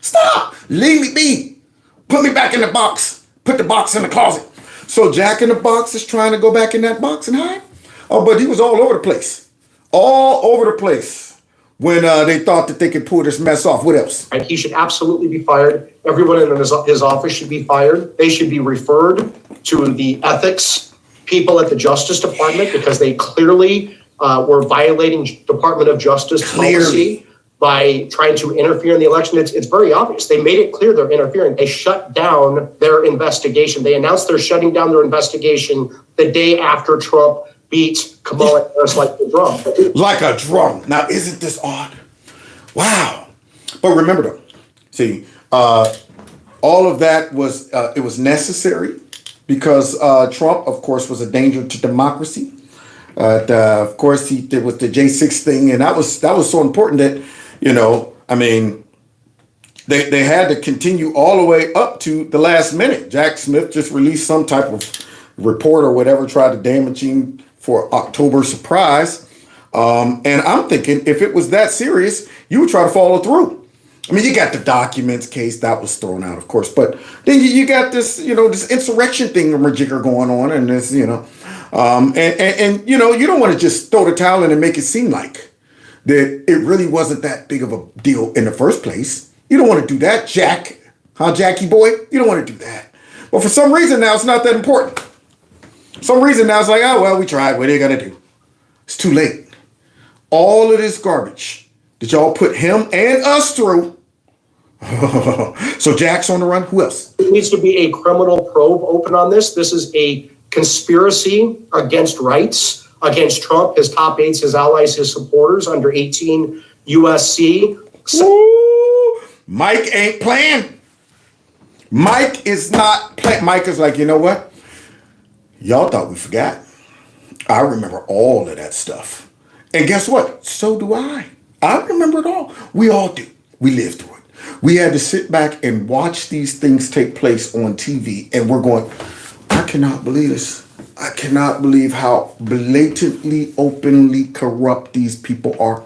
Stop. Leave me be. Put me back in the box. Put the box in the closet. So Jack in the box is trying to go back in that box and hide. Oh, but he was all over the place. All over the place when they thought that they could pull this mess off. What else? Right. He should absolutely be fired. Everyone in his office should be fired. They should be referred to the ethics people at the Justice Department because they clearly were violating Department of Justice policy by trying to interfere in the election. It's very obvious. They made it clear they're interfering. They shut down their investigation. They announced they're shutting down their investigation the day after Trump beat Kamala Harris like a drum. Like a drum. Now, isn't this odd? Wow. But remember though, see, all of that was, it was necessary because Trump, of course, was a danger to democracy. Of course, there was the J6 thing, and that was so important that, They had to continue all the way up to the last minute. Jack Smith just released some type of report or whatever, tried to damage him for October surprise. And I'm thinking if it was that serious, you would try to follow through. I mean, you got the documents case that was thrown out, of course, but then you got this, this insurrection thing majigger going on, and this, and you don't want to just throw the towel in and make it seem like that it really wasn't that big of a deal in the first place. You don't want to do that, Jack. Huh, Jackie boy? You don't want to do that. But for some reason now, it's not that important. Some reason now it's like, oh, well, we tried. What are you going to do? It's too late. All of this garbage that y'all put him and us through. So Jack's on the run. Who else? There needs to be a criminal probe open on this. This is a conspiracy against rights, against Trump, his top aides, his allies, his supporters under 18 USC. Ooh, Mike ain't playing. Mike is not playing. Mike is like, you know what? Y'all thought we forgot. I remember all of that stuff. And guess what? So do I. I remember it all. We all do. We lived through it. We had to sit back and watch these things take place on TV. And we're going, I cannot believe this. I cannot believe how blatantly, openly corrupt these people are.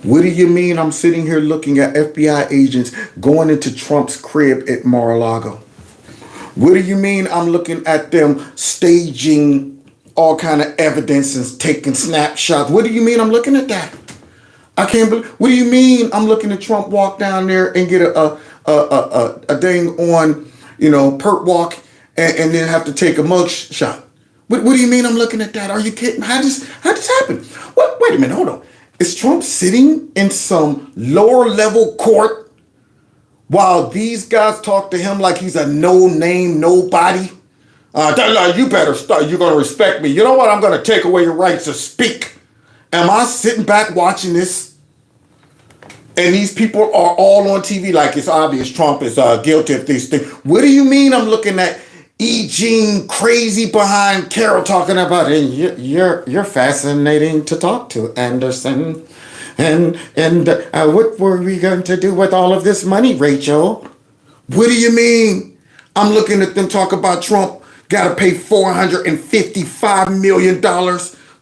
What do you mean I'm sitting here looking at FBI agents going into Trump's crib at Mar-a-Lago? What do you mean I'm looking at them staging all kind of evidence and taking snapshots? What do you mean I'm looking at that? I can't believe. What do you mean I'm looking at Trump walk down there and get a dang on, perp walk and then have to take a mug shot? What do you mean I'm looking at that? Are you kidding? How does happen? What? Wait a minute. Hold on. Is Trump sitting in some lower level court while these guys talk to him like he's a no-name nobody? You better start. You're going to respect me. You know what? I'm going to take away your rights to speak. Am I sitting back watching this? And these people are all on TV like it's obvious Trump is guilty of these things. What do you mean I'm looking at E. Jean crazy behind Carol talking about it? You're fascinating to talk to, Anderson. And what were we going to do with all of this money, Rachel? What do you mean? I'm looking at them talk about Trump got to pay $455 million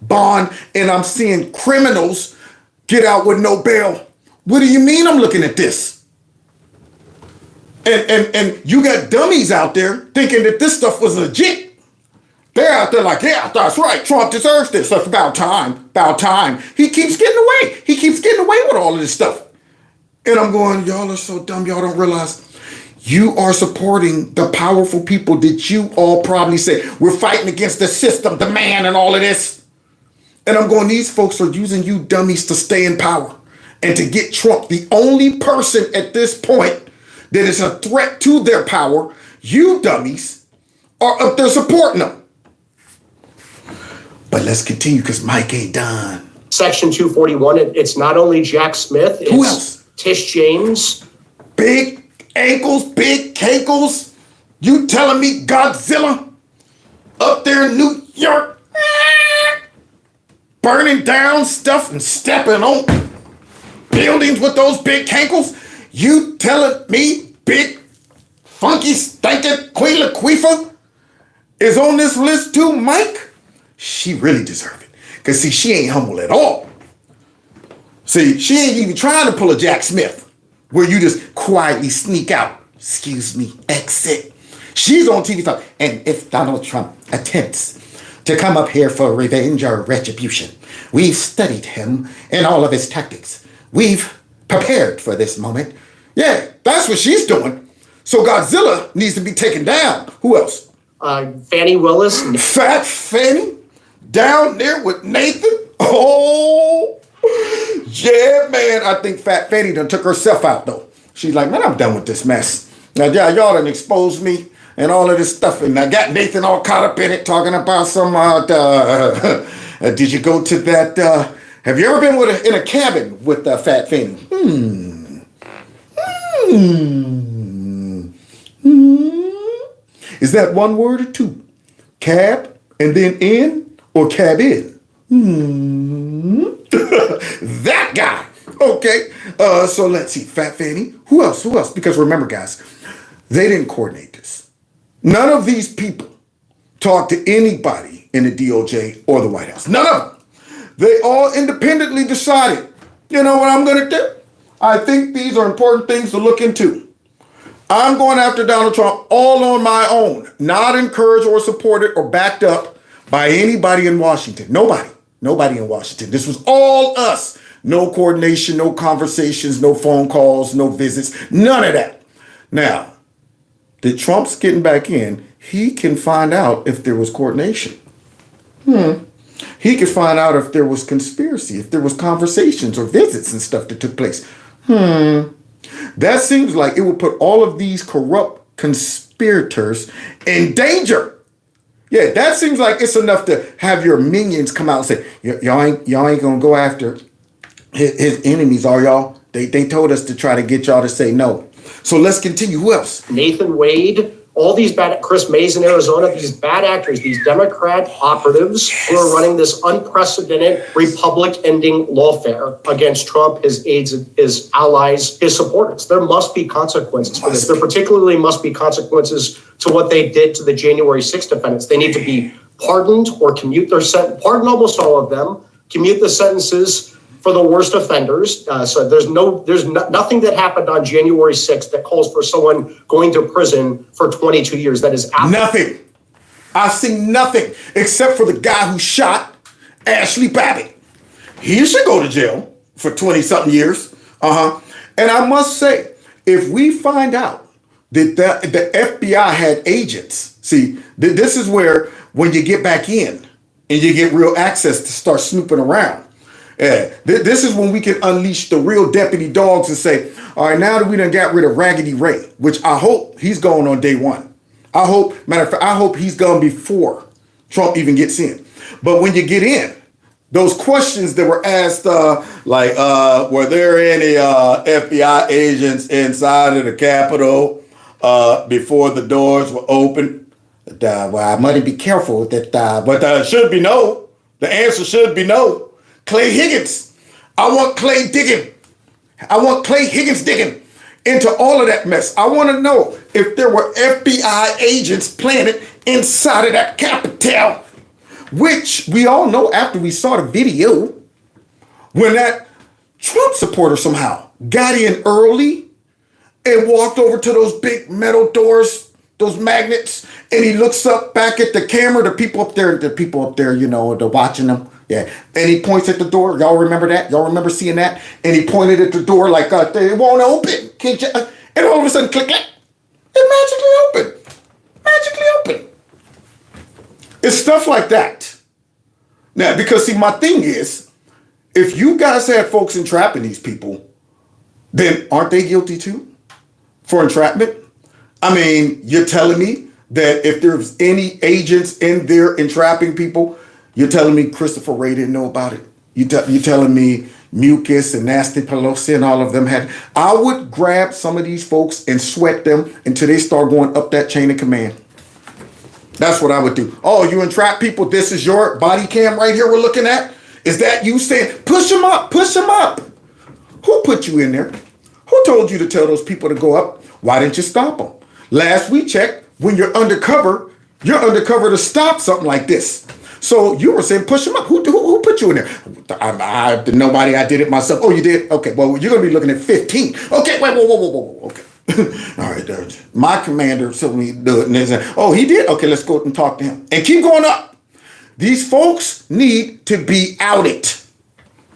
bond, and I'm seeing criminals get out with no bail. What do you mean I'm looking at this? And you got dummies out there thinking that this stuff was legit. They're out there like, yeah, that's right. Trump deserves this. That's about time. About time. He keeps getting away. He keeps getting away with all of this stuff. And I'm going, y'all are so dumb. Y'all don't realize you are supporting the powerful people that you all probably say, we're fighting against the system, the man, and all of this. And I'm going, these folks are using you dummies to stay in power and to get Trump, the only person at this point that is a threat to their power. You dummies are up there supporting them. But let's continue because Mike ain't done. Section 241, it's not only Jack Smith. It's who else? Tish James. Big ankles, big cankles. You telling me Godzilla up there in New York burning down stuff and stepping on buildings with those big cankles? You telling me big, funky, stinking Queen Latifah is on this list too, Mike? She really deserves it. Because, see, she ain't humble at all. See, she ain't even trying to pull a Jack Smith where you just quietly sneak out. Excuse me, exit. She's on TV talking. And if Donald Trump attempts to come up here for revenge or retribution, we've studied him and all of his tactics. We've prepared for this moment. Yeah, that's what she's doing. So Godzilla needs to be taken down. Who else? Fannie Willis. Fat Fannie down there with Nathan. Oh, yeah, man. I think Fat Fannie done took herself out, though. She's like, man, I'm done with this mess. Now, yeah, y'all done exposed me and all of this stuff. And I got Nathan all caught up in it, talking about some, did you go to that, have you ever been in a cabin with Fat Fannie? Is that one word or two? Cab and then in or cab in? That guy. Okay. So let's see. Fat Fanny. Who else? Who else? Because remember, guys, they didn't coordinate this. None of these people talked to anybody in the DOJ or the White House. None of them. They all independently decided, you know what I'm going to do? I think these are important things to look into. I'm going after Donald Trump all on my own, not encouraged or supported or backed up by anybody in Washington. Nobody in Washington. This was all us. No coordination, no conversations, no phone calls, no visits, none of that. Now, that Trump's getting back in, he can find out if there was coordination. He could find out if there was conspiracy, if there was conversations or visits and stuff that took place. That seems like it would put all of these corrupt conspirators in danger. Yeah, that seems like it's enough to have your minions come out and say, y'all ain't gonna go after his enemies, are y'all? They told us to try to get y'all to say no. So let's continue. Who else? Nathan Wade, all these bad, Chris Mays in Arizona, these bad actors, these Democrat operatives who are running this unprecedented republic-ending lawfare against Trump, his aides, his allies, his supporters. There must be consequences for this. There particularly must be consequences to what they did to the January 6th defendants. They need to be pardoned or commute their sentence, pardon almost all of them, commute the sentences for the worst offenders. So there's nothing that happened on January 6th that calls for someone going to prison for 22 years. That is nothing. I've seen nothing except for the guy who shot Ashley Babbitt. He should go to jail for 20-something years. And I must say, if we find out that the FBI had agents, see, this is where when you get back in and you get real access to start snooping around. Yeah, this is when we can unleash the real deputy dogs and say, all right, now that we done got rid of Raggedy Ray, which I hope he's going on day one. Matter of fact, I hope he's gone before Trump even gets in. But when you get in, those questions that were asked, were there any FBI agents inside of the Capitol before the doors were open? Well, I might be careful that, but it should be no. The answer should be no. Clay Higgins. I want Clay digging. I want Clay Higgins digging into all of that mess. I want to know if there were FBI agents planted inside of that Capitol, which we all know after we saw the video when that Trump supporter somehow got in early and walked over to those big metal doors, those magnets, and he looks up back at the camera, the people up there, you know, they're watching them. Yeah, and he points at the door. Y'all remember that? Y'all remember seeing that? And he pointed at the door like, it won't open. Can't you? And all of a sudden, click, click, it magically opened. Magically opened. It's stuff like that. Now, because see, my thing is, if you guys had folks entrapping these people, then aren't they guilty too for entrapment? I mean, you're telling me that if there's any agents in there entrapping people, you're telling me Christopher Wray didn't know about it? You're telling me Mucus and Nasty Pelosi and all of them had? I would grab some of these folks and sweat them until they start going up that chain of command. That's what I would do. Oh, you entrap people. This is your body cam right here we're looking at. Is that you saying, push them up, push them up? Who put you in there? Who told you to tell those people to go up? Why didn't you stop them? Last we checked, when you're undercover to stop something like this. So you were saying push them up. Who put you in there? Nobody. I did it myself. Oh, you did? Okay. Well, you're going to be looking at 15. Okay. Wait. Whoa. Okay. All right. My commander told me to do it. And they said, oh, he did? Okay, let's go and talk to him. And keep going up. These folks need to be outed.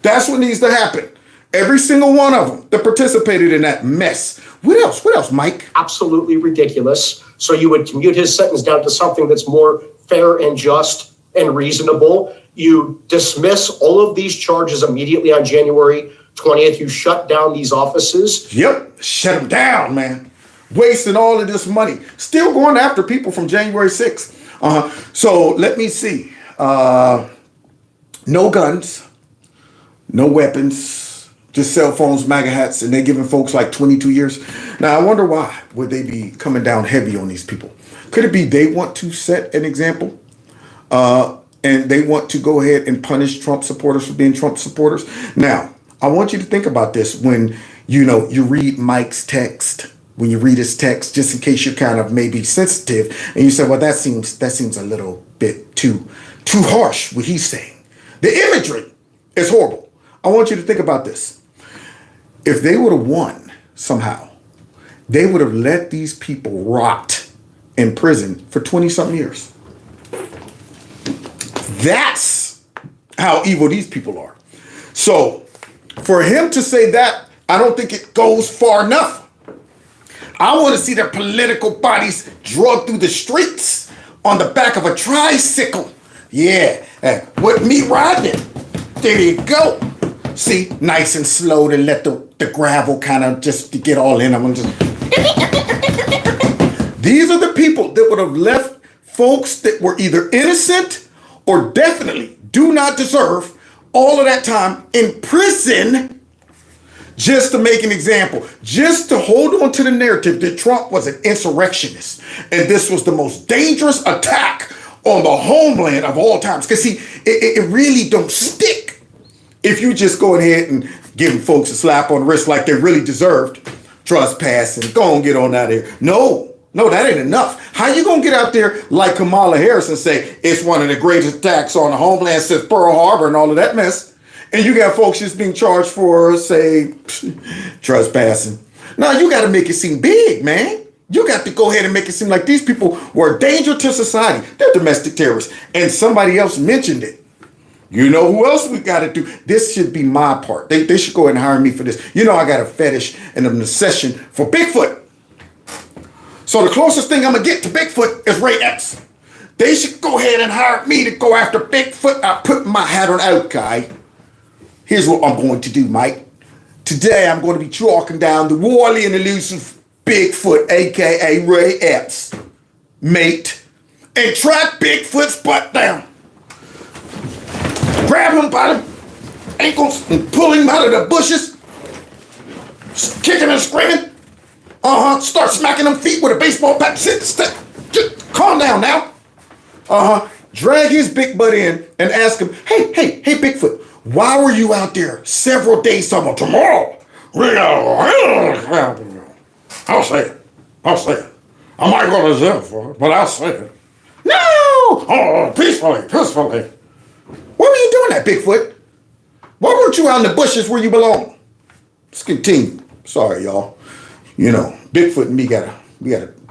That's what needs to happen. Every single one of them that participated in that mess. What else? What else, Mike? Absolutely ridiculous. So you would commute his sentence down to something that's more fair and just and reasonable. You dismiss all of these charges immediately on January 20th. You shut down these offices. Yep, shut them down, man. Wasting all of this money. Still going after people from January 6th. So let me see. No guns, no weapons, just cell phones, MAGA hats, and they're giving folks like 22 years. Now, I wonder why would they be coming down heavy on these people? Could it be they want to set an example? And they want to go ahead and punish Trump supporters for being Trump supporters. Now, I want you to think about this when, you read Mike's text. When you read his text, just in case you're kind of maybe sensitive, and you say, well, that seems a little bit too harsh, what he's saying. The imagery is horrible. I want you to think about this. If they would have won somehow, they would have let these people rot in prison for 20-something years. That's how evil these people are. So for him to say that, I don't think it goes far enough. I want to see their political bodies drugged through the streets on the back of a tricycle. Yeah, with me riding it. There you go. See, nice and slow to let the gravel kind of just to get all in them. These are the people that would have left folks that were either innocent or definitely do not deserve all of that time in prison just to make an example, just to hold on to the narrative that Trump was an insurrectionist and this was the most dangerous attack on the homeland of all times. Because see, it really don't stick if you just go ahead and give folks a slap on the wrist like they really deserved, trespassing, go and get on out of here. No, that ain't enough. How you gonna get out there like Kamala Harris and say it's one of the greatest attacks on the homeland since Pearl Harbor and all of that mess? And you got folks just being charged for, say, trespassing. Now, you got to make it seem big, man. You got to go ahead and make it seem like these people were a danger to society. They're domestic terrorists. And somebody else mentioned it. You know who else we got to do? This should be my part. They should go ahead and hire me for this. I got a fetish and an obsession for Bigfoot. So the closest thing I'm going to get to Bigfoot is Ray Epps. They should go ahead and hire me to go after Bigfoot. I put my hat on out, guy. Here's what I'm going to do, Mike. Today, I'm going to be tracking down the wily and elusive Bigfoot, a.k.a. Ray Epps, mate, and track Bigfoot's butt down. Grab him by the ankles and pull him out of the bushes, kicking and screaming. Start smacking them feet with a baseball bat. Just calm down now. Drag his big butt in and ask him, hey, Bigfoot, why were you out there several days tomorrow? I'll say it. I might go to jail for it, but I'll say it. No! Oh, peacefully. What were you doing that, Bigfoot? Why weren't you out in the bushes where you belong? Let's continue. Sorry, y'all. Bigfoot and me got a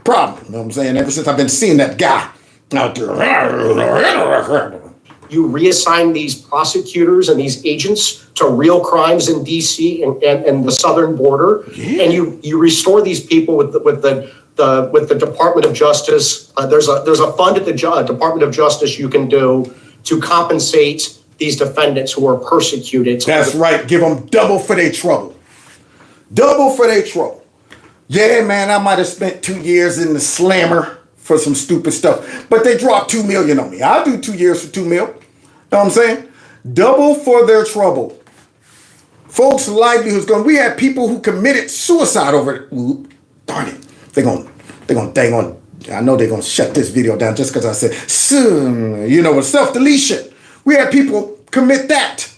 problem. You know what I'm saying? Ever since I've been seeing that guy out there. You reassign these prosecutors and these agents to real crimes in D.C. and the southern border, and you restore these people with the Department of Justice. There's a fund at the Department of Justice you can do to compensate these defendants who are persecuted. That's right. Give them double for their trouble. Yeah, man, I might have spent 2 years in the slammer for some stupid stuff, but they dropped $2 million on me. I'll do 2 years for $2 million. Know what I'm saying? Double for their trouble. Folks' livelihoods gone. We had people who committed suicide over it. Ooh, darn it. They're gonna dang on. I know they're gonna shut this video down just because I said soon, with self-deletion. We had people commit that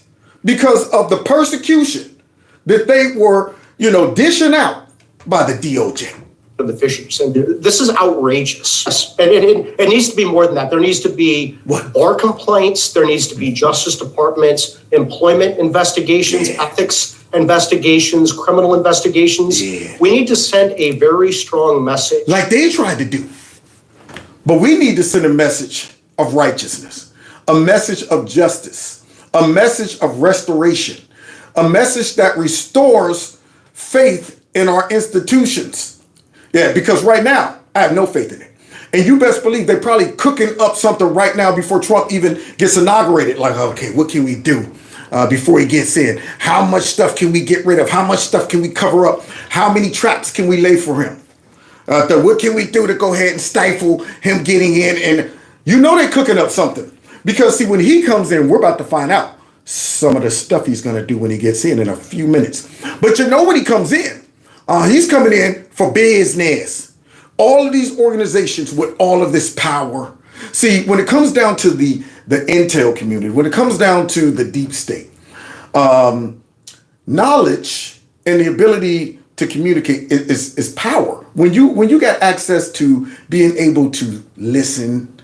because of the persecution that they were, dishing out by the DOJ. The Fishers. And this is outrageous. And it needs to be more than that. There needs to be bar complaints. There needs to be Justice Department employment investigations, ethics investigations, criminal investigations. Yeah. We need to send a very strong message. Like they tried to do. But we need to send a message of righteousness, a message of justice, a message of restoration, a message that restores faith in our institutions. Yeah, because right now, I have no faith in it. And you best believe they're probably cooking up something right now before Trump even gets inaugurated. Like, okay, what can we do before he gets in? How much stuff can we get rid of? How much stuff can we cover up? How many traps can we lay for him? What can we do to go ahead and stifle him getting in? And they're cooking up something. Because, see, when he comes in, we're about to find out some of the stuff he's going to do when he gets in a few minutes. But when he comes in, he's coming in for business. All of these organizations with all of this power. See, when it comes down to the intel community, when it comes down to the deep state, knowledge and the ability to communicate is power. When you got access to being able to listen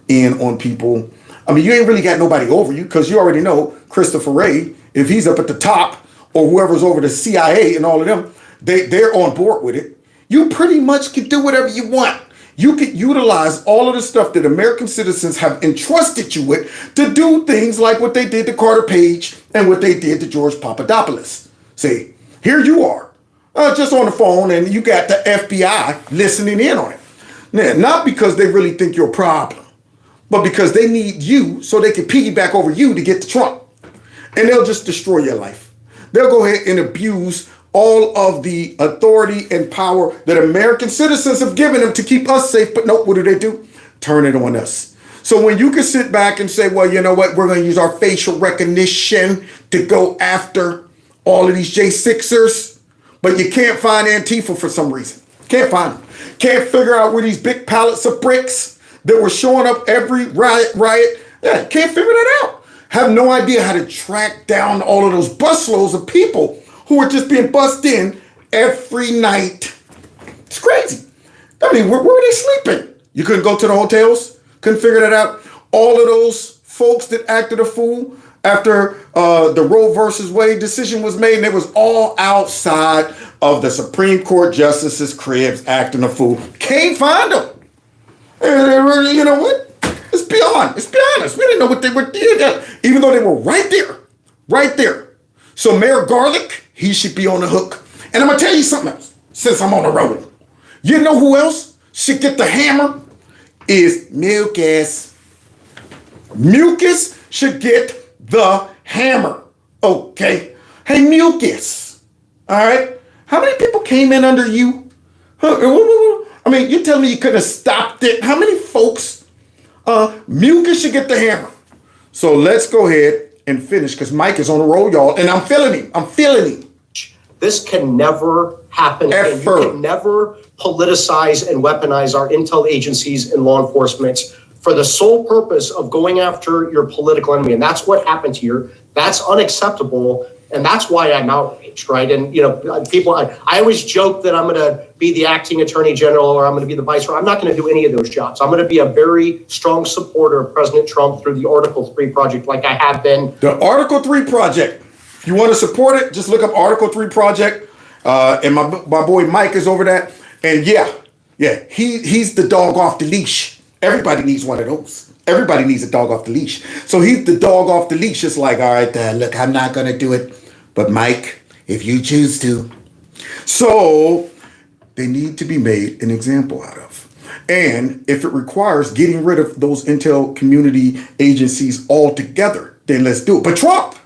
in on people, I mean, you ain't really got nobody over you because you already know Christopher Wray, if he's up at the top or whoever's over the CIA and all of them, they're on board with it. You pretty much can do whatever you want. You can utilize all of the stuff that American citizens have entrusted you with to do things like what they did to Carter Page and what they did to George Papadopoulos. See, here you are, just on the phone, and you got the FBI listening in on it. Now, not because they really think you're a problem, but because they need you so they can piggyback over you to get to Trump. And they'll just destroy your life. They'll go ahead and abuse all of the authority and power that American citizens have given them to keep us safe. But nope, what do? Turn it on us. So when you can sit back and say, well, you know what, we're going to use our facial recognition to go after all of these J6ers, but you can't find Antifa for some reason. Can't find them. Can't figure out where these big pallets of bricks that were showing up every riot. Yeah, can't figure that out. Have no idea how to track down all of those busloads of people who are just being bussed in every night. It's crazy. I mean, where were they sleeping? You couldn't go to the hotels? Couldn't figure that out? All of those folks that acted a fool after the Roe versus Wade decision was made, and it was all outside of the Supreme Court justices' cribs acting a fool. Can't find them. You know what? Let's be honest. We didn't know what they were doing, even though they were right there. So Mayor Garlick, he should be on the hook. And I'm going to tell you something else, since I'm on the road. You know who else should get the hammer? Is Mucus. Mucus should get the hammer, okay? Hey, Mucus, all right? How many people came in under you? I mean, you tell me you could have stopped it. How many folks? Mucus should get the hammer. So let's go ahead and finish because Mike is on the roll, y'all, and I'm feeling him. This can never happen. And you can never politicize and weaponize our intel agencies and law enforcement for the sole purpose of going after your political enemy. And that's what happened here. That's unacceptable. And that's why I'm outraged, right? And, you know, people, I always joke that I'm going to be the acting attorney general or I'm going to be the vice. I'm not going to do any of those jobs. I'm going to be a very strong supporter of President Trump through the Article 3 project like I have been. The Article 3 project. If you want to support it, just look up Article 3 project. And my boy Mike is over that. And yeah, he's the dog off the leash. Everybody needs one of those. Everybody needs a dog off the leash. So he's the dog off the leash. It's like, all right, look, I'm not going to do it. But Mike, if you choose to. So they need to be made an example out of. And if it requires getting rid of those intel community agencies altogether, then let's do it. But Trump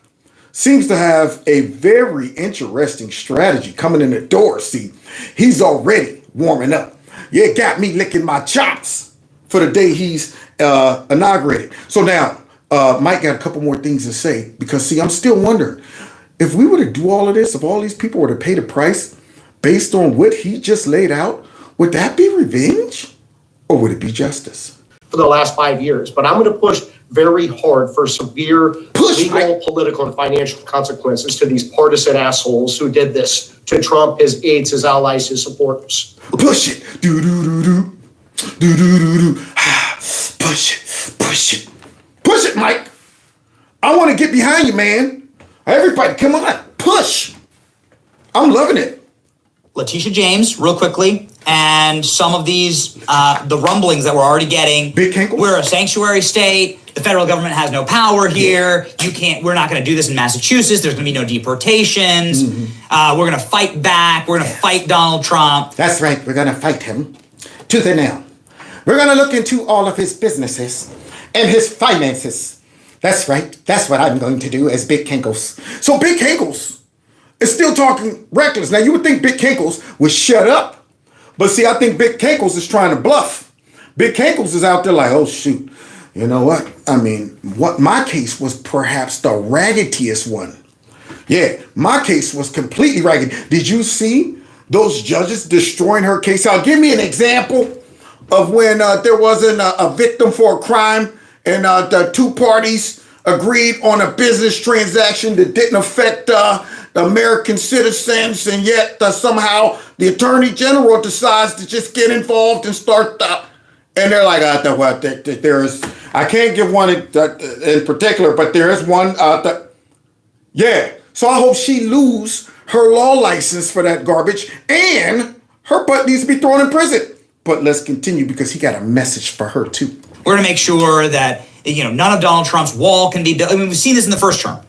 seems to have a very interesting strategy coming in the door. See, he's already warming up. Yeah, got me licking my chops for the day he's inaugurated. So now, Mike got a couple more things to say because, see, I'm still wondering if we were to do all of this, if all these people were to pay the price based on what he just laid out, would that be revenge or would it be justice? For the last 5 years, but I'm going to push very hard for severe legal, political, and financial consequences to these partisan assholes who did this to Trump, his aides, his allies, his supporters. Push it. Do-do-do-do. Do-do-do-do. Push it, Mike. I want to get behind you, man. Everybody, come on, push. I'm loving it. Letitia James, real quickly, and some of these, the rumblings that we're already getting. Big Kinkle. We're a sanctuary state. The federal government has no power here. We're not going to do this in Massachusetts. There's going to be no deportations. We're going to fight back. We're going to fight Donald Trump. That's right. We're going to fight him to the nail. We're going to look into all of his businesses and his finances. That's right. That's what I'm going to do as Big Kinkles. So Big Kinkles is still talking reckless. Now, you would think Big Kinkles would shut up. But see, I think Big Kinkles is trying to bluff. Big Kinkles is out there like, oh, shoot. You know what? I mean, my case was perhaps the raggediest one. Yeah, my case was completely ragged. Did you see those judges destroying her case? Now, give me an example of when there wasn't a victim for a crime and the two parties agreed on a business transaction that didn't affect American citizens, and yet somehow the Attorney General decides to just get involved and start and they're like, there's, I can't give one in particular, but there is one, yeah. So I hope she lose her law license for that garbage, and her butt needs to be thrown in prison. But let's continue, because he got a message for her too. We're going to make sure that, none of Donald Trump's wall can be built. I mean, we've seen this in the first term.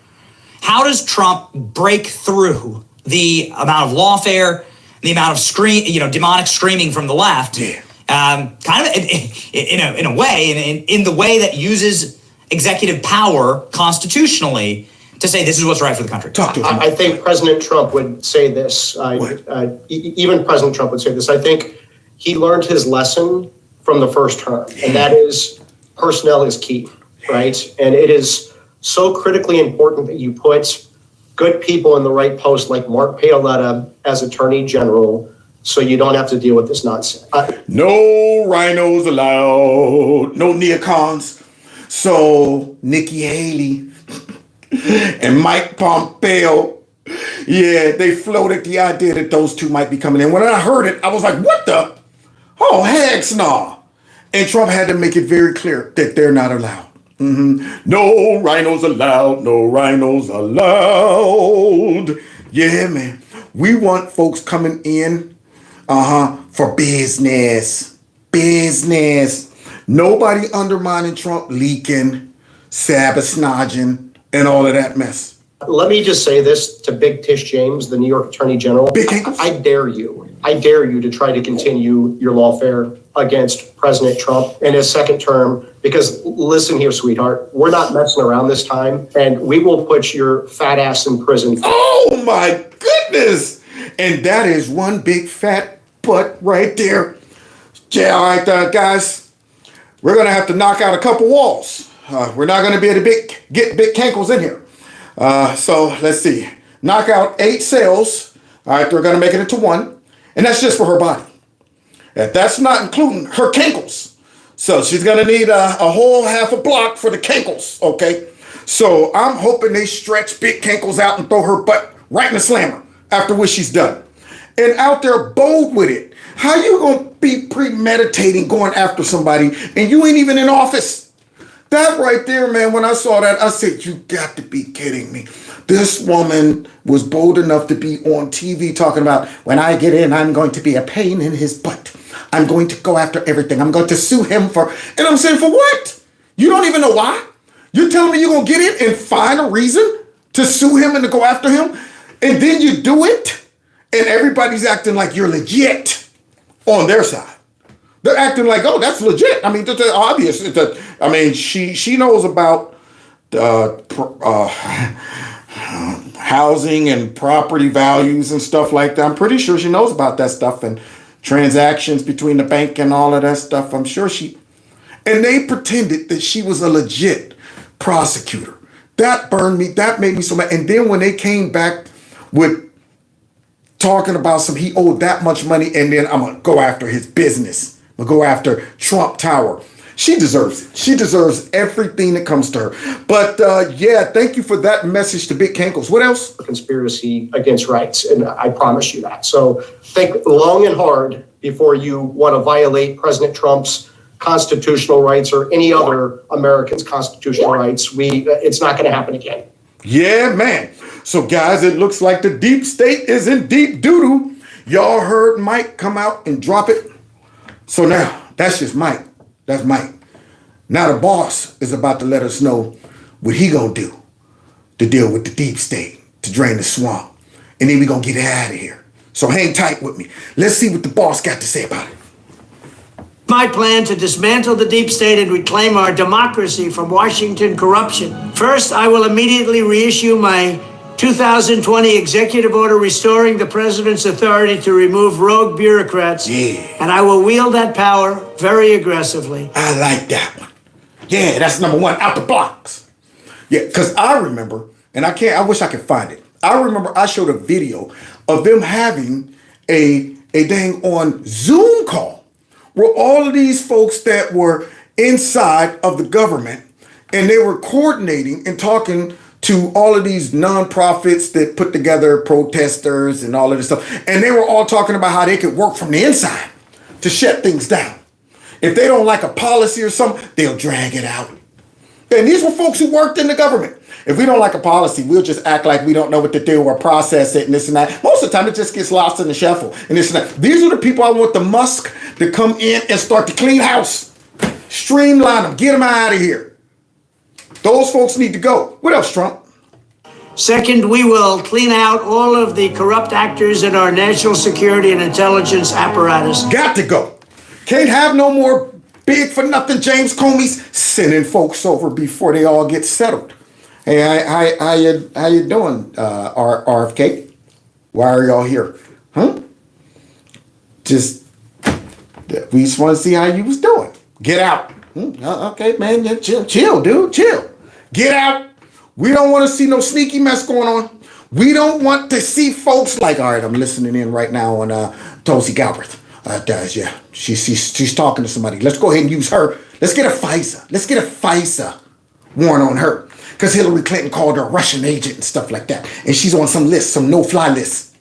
How does Trump break through the amount of lawfare, the amount of demonic screaming from the left? Yeah. Kind of in a way, in the way that uses executive power constitutionally to say this is what's right for the country. Talk to him. I think President Trump would say this. Even President Trump would say this. I think he learned his lesson from the first term, and that is personnel is key, right? And it is so critically important that you put good people in the right post, like Mark Paoletta as Attorney General, so you don't have to deal with this nonsense. No rhinos allowed, no neocons. So Nikki Haley and Mike Pompeo, yeah, they floated the idea that those two might be coming in. When I heard it, I was like, what the? Oh, heck no. And Trump had to make it very clear that they're not allowed. No rhinos allowed, no rhinos allowed. Yeah, man. We want folks coming in for business. Nobody undermining Trump, leaking, sabotaging, and all of that mess. Let me just say this to Big Tish James, the New York Attorney General. I dare you to try to continue your lawfare against President Trump in his second term, because listen here, sweetheart, we're not messing around this time, and we will put your fat ass in prison. Oh my goodness. And that is one big fat butt right there. Yeah, all right, guys, we're going to have to knock out a couple walls. We're not going to be able to get big cankles in here. So let's see. Knock out 8 cells. All right, we're going to make it into 1. And that's just for her body. That's not including her cankles. So she's going to need a whole half a block for the cankles, okay? So I'm hoping they stretch big cankles out and throw her butt right in the slammer after which she's done. And out there bold with it. How you going to be premeditating going after somebody and you ain't even in office? That right there, man, when I saw that, I said, you got to be kidding me. This woman was bold enough to be on TV talking about, when I get in, I'm going to be a pain in his butt. I'm going to go after everything. I'm going to sue him for, and I'm saying, for what? You don't even know why? You're telling me you're going to get in and find a reason to sue him and to go after him? And then you do it? And everybody's acting like you're legit on their side. They're acting like, oh, that's legit. I mean, that's obvious. I mean, she knows about housing and property values and stuff like that. I'm pretty sure she knows about that stuff and transactions between the bank and all of that stuff. I'm sure and they pretended that she was a legit prosecutor. That burned me. That made me so mad. And then when they came back with talking about he owed that much money, and then I'm going to go after his business. I'm going to go after Trump Tower. She deserves it. She deserves everything that comes to her. But yeah, thank you for that message to Big Cankles. What else? Conspiracy against rights, and I promise you that. So think long and hard before you want to violate President Trump's constitutional rights or any other American's constitutional rights. It's not going to happen again. Yeah, man. So guys, it looks like the deep state is in deep doo-doo. Y'all heard Mike come out and drop it. So now, that's just Mike. That's Mike. Now the boss is about to let us know what he gonna do to deal with the deep state, to drain the swamp. And then we gonna get it out of here. So hang tight with me. Let's see what the boss got to say about it. My plan to dismantle the deep state and reclaim our democracy from Washington corruption. First, I will immediately reissue my 2020 executive order restoring the president's authority to remove rogue bureaucrats. Yeah. And I will wield that power very aggressively. I like that one. Yeah, that's number 1, out the blocks. Yeah, because I remember, and I wish I could find it. I remember I showed a video of them having a dang on Zoom call where all of these folks that were inside of the government and they were coordinating and talking to all of these nonprofits that put together protesters and all of this stuff. And they were all talking about how they could work from the inside to shut things down. If they don't like a policy or something, they'll drag it out. And these were folks who worked in the government. If we don't like a policy, we'll just act like we don't know what to do or process it and this and that. Most of the time, it just gets lost in the shuffle and this and that. These are the people I want the Musk to come in and start to clean house. Streamline them. Get them out of here. Those folks need to go. What else, Trump? Second, we will clean out all of the corrupt actors in our national security and intelligence apparatus. Got to go. Can't have no more big for nothing James Comey's sending folks over before they all get settled. Hey, how you doing, RFK? Why are y'all here? Huh? We just want to see how you was doing. Get out. Okay, man, yeah, chill, dude, chill. Get out. We don't want to see no sneaky mess going on. We don't want to see folks like, all right, I'm listening in right now on Tulsi Gabbard. Yeah, she's talking to somebody. Let's go ahead and use her. Let's get a FISA. Let's get a FISA warrant on her. Because Hillary Clinton called her a Russian agent and stuff like that. And she's on some list, some no-fly list.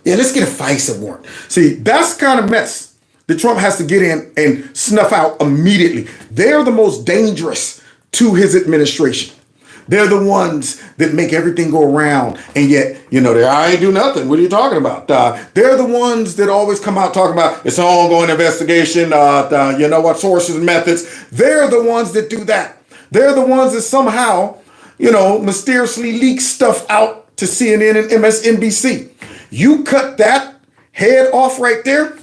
Yeah, let's get a FISA warrant. See, that's the kind of mess that Trump has to get in and snuff out immediately. They're the most dangerous to his administration. They're the ones that make everything go around, and yet, I ain't do nothing. What are you talking about? They're the ones that always come out talking about it's an ongoing investigation, sources and methods. They're the ones that do that. They're the ones that somehow, mysteriously leak stuff out to CNN and MSNBC. You cut that head off right there,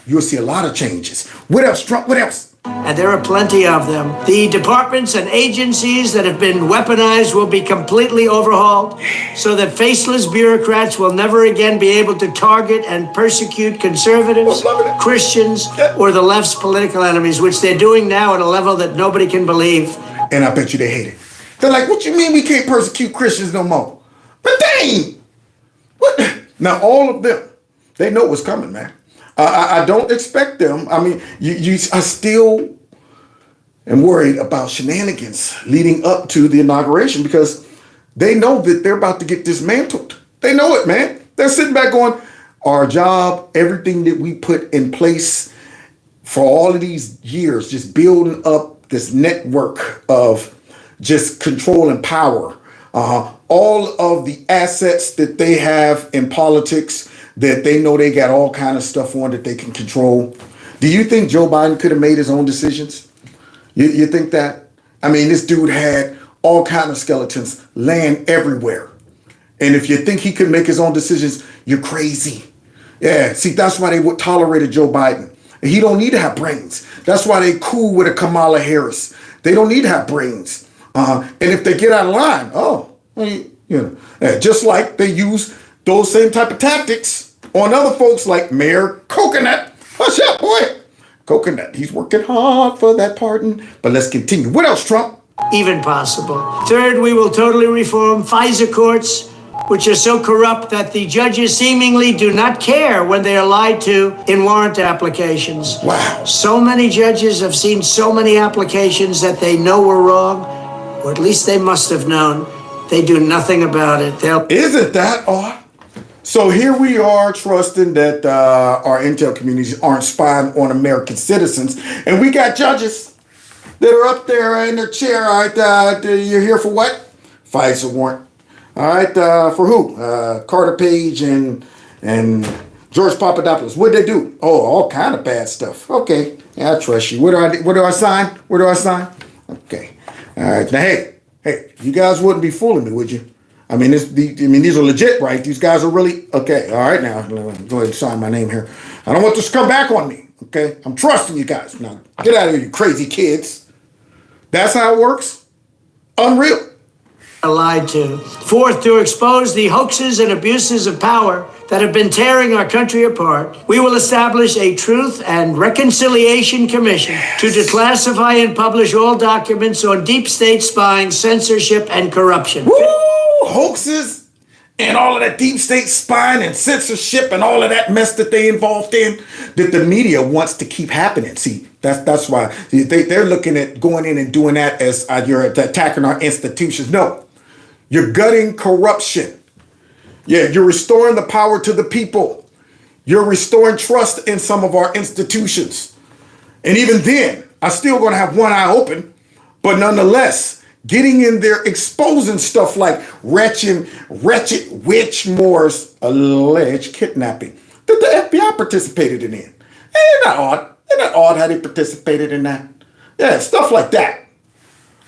you'll see a lot of changes. What else, Trump? What else? And there are plenty of them. The departments and agencies that have been weaponized will be completely overhauled so that faceless bureaucrats will never again be able to target and persecute conservatives, Christians, or the left's political enemies, which they're doing now at a level that nobody can believe. And I bet you they hate it. They're like, what you mean we can't persecute Christians no more? But dang! What? Now, all of them, they know what's coming, man. I don't expect them. I mean, I still am worried about shenanigans leading up to the inauguration because they know that they're about to get dismantled. They know it, man. They're sitting back going, our job, everything that we put in place for all of these years, just building up this network of just control and power. All of the assets that they have in politics that they know they got all kind of stuff on that they can control. Do you think Joe Biden could have made his own decisions? You think that? I mean, this dude had all kind of skeletons laying everywhere. And if you think he could make his own decisions, you're crazy. Yeah, see, that's why they tolerated Joe Biden. He don't need to have brains. That's why they cool with a Kamala Harris. They don't need to have brains. And if they get out of line, just like they use those same type of tactics on other folks like Mayor Coconut. What's up, boy? Coconut, he's working hard for that pardon. But let's continue. What else, Trump? Even possible. Third, we will totally reform FISA courts, which are so corrupt that the judges seemingly do not care when they are lied to in warrant applications. Wow. So many judges have seen so many applications that they know were wrong, or at least they must have known. They do nothing about it. Isn't that odd? So here we are trusting that our intel communities aren't spying on American citizens. And we got judges that are up there in their chair. All right, you're here for what? FISA warrant. All right, for who? Carter Page and George Papadopoulos. What'd they do? Oh, all kind of bad stuff. Okay, yeah, I trust you. Where do I sign? Where do I sign? Okay. All right. Now, hey, you guys wouldn't be fooling me, would you? I mean, these are legit, right? These guys are really okay. All right, now go ahead and sign my name here. I don't want this to come back on me. Okay, I'm trusting you guys. Now get out of here, you crazy kids. That's how it works. Unreal. Lied to. Fourth, to expose the hoaxes and abuses of power that have been tearing our country apart, we will establish a Truth and Reconciliation Commission to declassify and publish all documents on deep state spying, censorship, and corruption. Woo! Hoaxes and all of that deep state spying and censorship and all of that mess that they involved in that the media wants to keep happening. See, that's why they're looking at going in and doing that as you're attacking our institutions. No, You're gutting corruption. Yeah, you're restoring the power to the people. You're restoring trust in some of our institutions. And even then, I'm still going to have one eye open. But nonetheless, getting in there, exposing stuff like wretched Whitmore's alleged kidnapping that the FBI participated in. Ain't that odd? Ain't that odd how they participated in that? Yeah, stuff like that.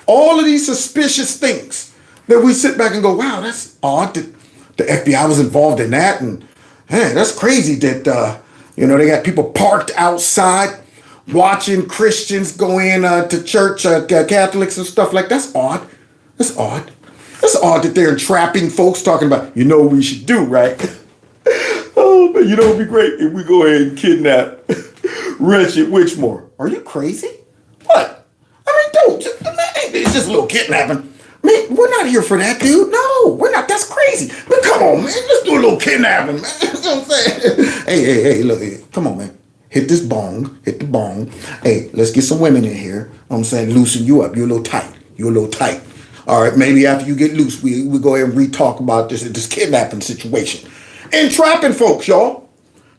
All of these suspicious things that we sit back and go, wow, that's odd that the FBI was involved in that. And man, that's crazy that, they got people parked outside watching Christians go in to church, Catholics and stuff like that. That's odd. That's odd. That's odd that they're entrapping folks talking about, what we should do, right? Oh, but it'd be great if we go ahead and kidnap Wretched Whitmore. Are you crazy? What? Dude, it's just a little kidnapping. Man, we're not here for that, dude. No, we're not. That's crazy. Man, come on, man. Let's do a little kidnapping, man. You know what I'm saying? Hey, look, come on, man. Hit this bong. Hit the bong. Hey, let's get some women in here. You know what I'm saying? Loosen you up. You're a little tight. You're a little tight. All right, maybe after you get loose, we go ahead and re-talk about this kidnapping situation. Entrapping folks, y'all.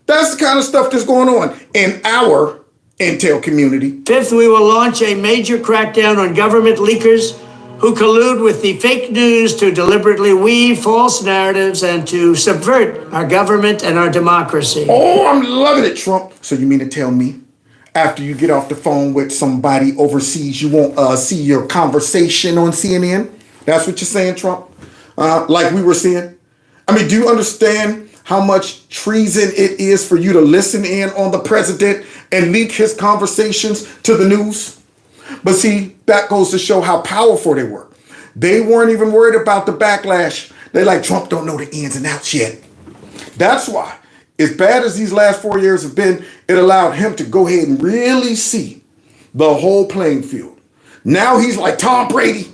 That's the kind of stuff that's going on in our intel community. Fifth, we will launch a major crackdown on government leakers who collude with the fake news to deliberately weave false narratives and to subvert our government and our democracy. Oh, I'm loving it, Trump. So you mean to tell me after you get off the phone with somebody overseas, you won't see your conversation on CNN? That's what you're saying, Trump? Like we were saying? Do you understand how much treason it is for you to listen in on the president and leak his conversations to the news? But see, that goes to show how powerful they were. They weren't even worried about the backlash. They're like, Trump don't know the ins and outs yet. That's why, as bad as these last 4 years have been, it allowed him to go ahead and really see the whole playing field. Now he's like Tom Brady.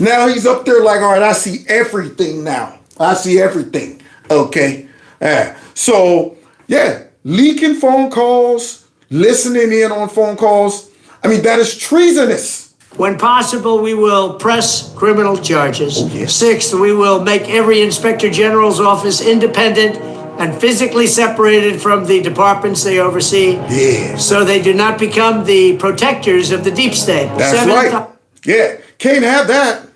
Now he's up there like, all right, I see everything now. I see everything. Okay. So, leaking phone calls, listening in on phone calls. That is treasonous. When possible, we will press criminal charges. Oh, yes. Sixth, we will make every inspector general's office independent and physically separated from the departments they oversee. Yeah. So they do not become the protectors of the deep state. That's right. Yeah. Can't have that.